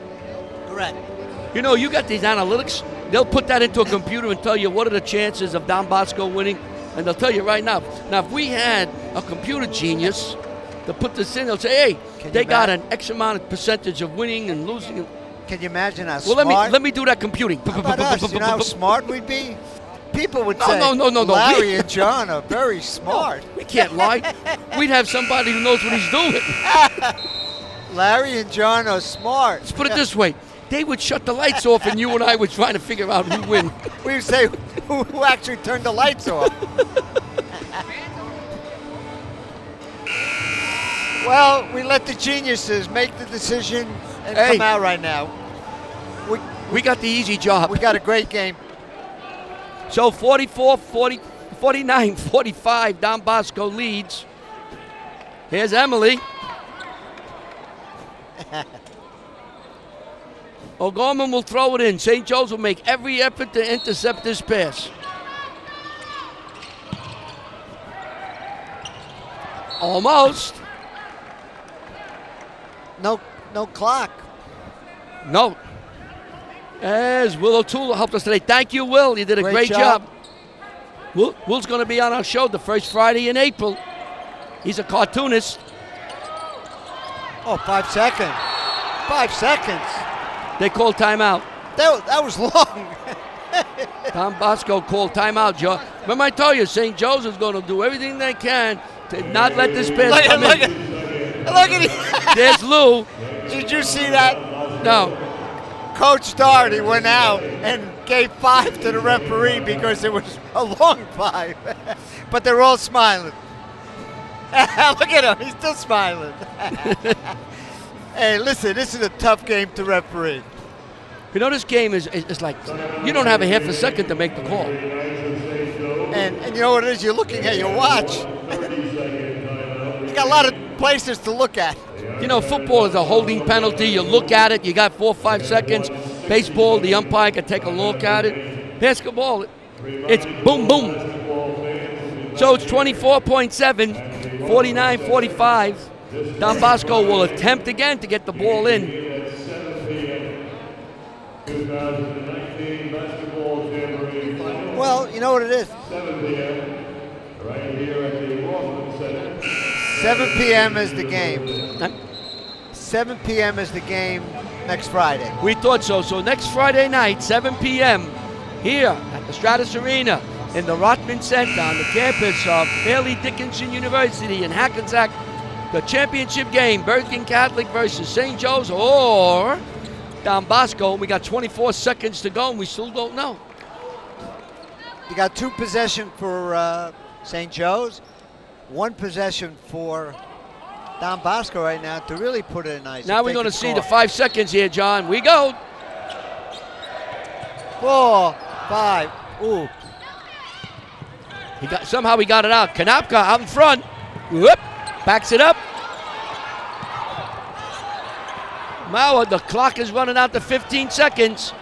Correct. You know, you got these analytics. They'll put that into a computer and tell you what are the chances of Don Bosco winning, and they'll tell you right now. Now, if we had a computer genius to put this in, they'll say, hey, they got an X amount of percentage of winning and losing. Can you imagine how smart? Well, let me do that computing. How about us? You know how smart we'd be? People would say, no. Larry and John are very smart. No, we can't lie. We'd have somebody who knows what he's doing. Larry and John are smart. Let's put it this way. They would shut the lights off and you and I were trying to figure out who win. We would say, who actually turned the lights off? Well, we let the geniuses make the decision and come out right now. We got the easy job. We got a great game. So 49-45, Don Bosco leads. Here's Emily. O'Gorman will throw it in. St. Joe's will make every effort to intercept this pass. Almost. No clock. No. As Will O'Toole helped us today. Thank you, Will. You did a great job. Will's going to be on our show the first Friday in April. He's a cartoonist. Oh, 5 seconds. 5 seconds. They called timeout. That was long. Don Bosco called timeout, Joe. Remember I told you, St. Joe's is going to do everything they can to not let this pass come in. Look at him. There's Lou. Did you see that? No. Coach Doherty went out and gave 5 to the referee because it was a long 5. But they're all smiling. Look at him. He's still smiling. Hey, listen, this is a tough game to referee. You know, this game is like you don't have a half a second to make the call. And you know what it is? You're looking at your watch. You got a lot of places to look at. You know, football is a holding penalty. You look at it, you got 4 or 5 seconds. Baseball, the umpire can take a look at it. Basketball, it's boom, boom. So it's 24.7, 49-45. Don Bosco will attempt again to get the ball in. At 7 p.m. 2019 Basketball Jamboree Final. Well, you know what it is. 7 p.m. right here at the Rothman Center. 7 p.m. is the game. 7 p.m. is the game next Friday. We thought so. So next Friday night, 7 p.m. here at the Stratus Arena in the Rothman Center on the campus of Fairleigh Dickinson University in Hackensack, the championship game, Bergen Catholic versus St. Joe's or Don Bosco. We got 24 seconds to go and we still don't know. You got 2 possession for St. Joe's, 1 possession for Don Bosco right now to really put it in nice. Now we're going to see the 5 seconds here, John. We go. 4, 5. Ooh. Somehow he got it out. Konopka out in front. Whoop. Backs it up. Mauer, the clock is running out to 15 seconds.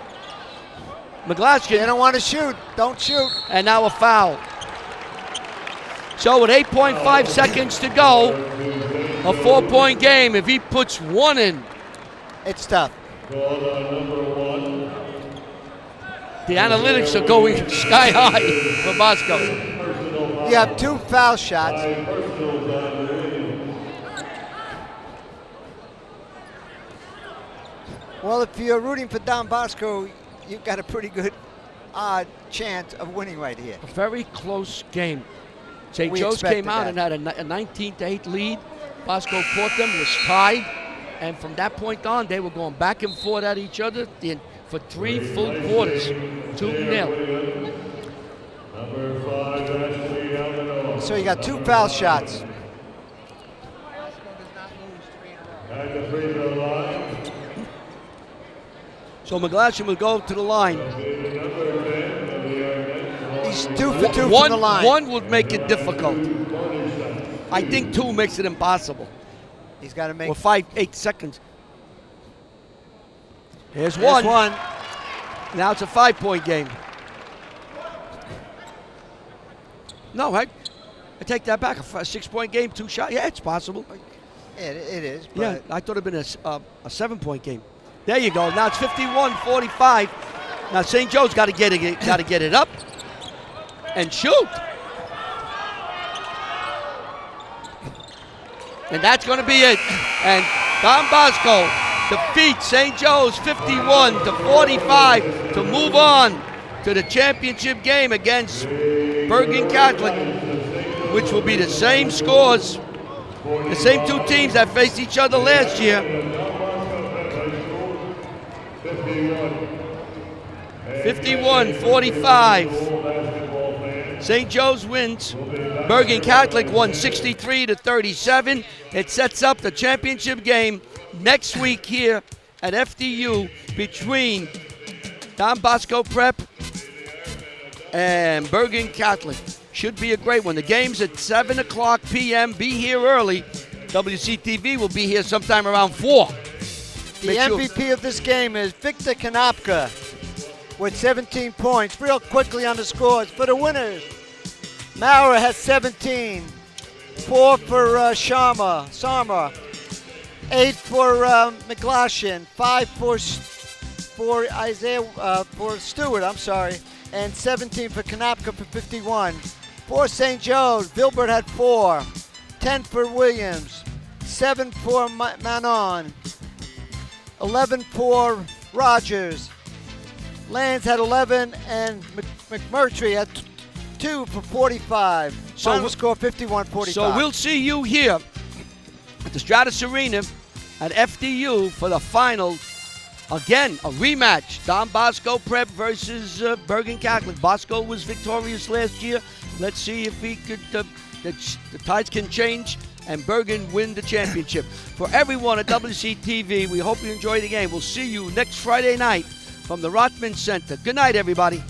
McGlaskin. They don't want to shoot. Don't shoot. And now a foul. So with 8.5 seconds to go, a 4-point game. If he puts 1 in, it's tough. Called on number 1. The analytics are going sky high for Bosco. You have 2 foul shots. Well, if you're rooting for Don Bosco, you've got a pretty good chance of winning right here. A very close game. St. Joe's came out and had a 19-8 lead. Bosco caught them, was tied, and from that point on, they were going back and forth at each other for 3 full quarters. 2-0. Number 5, Ashley Alvaro. So you got 2 foul shots. At the free throw line. So McGlashan will go to the line. He's 2 for 2 from the line. 1 would make it difficult. I think 2 makes it impossible. He's got to make. Or 8 seconds. Here's one. Now it's a 5-point game. No, I take that back. A 6-point game, 2 shots. Yeah, it's possible. It is. But Yeah, I thought it'd been a 7-point game. There you go. Now it's 51-45. Now St. Joe's got to get it up and shoot. And that's going to be it. And Don Bosco defeats St. Joe's 51-45 to move on to the championship game against Bergen Catholic, which will be the same scores, the same 2 teams that faced each other last year. 51-45. St. Joe's wins. Bergen Catholic won 63-37. It sets up the championship game next week here at FDU between Don Bosco Prep and Bergen Catholic. Should be a great one. The game's at 7 o'clock p.m. Be here early. WCTV will be here sometime around 4. the MVP of this game is Victor Konopka with 17 points. Real quickly on the scores for the winners. Maurer has 17. 4 for Sarma. 8 for McGlashan. 5 for Isaiah, for Stewart, and 17 for Konopka for 51. For St. Joe's, Vilbert had 4. 10 for Williams. 7 for Manon. 11 for Rogers. Lands had 11, and McMurtry had 2 for 45. Final score 51-45. So we'll see you here at the Stratus Arena at FDU for the final. Again, a rematch. Don Bosco Prep versus Bergen Catholic. Bosco was victorious last year. Let's see if he could, the tides can change and Bergen win the championship. For everyone at WCTV, we hope you enjoy the game. We'll see you next Friday night from the Rothman Center. Good night, everybody.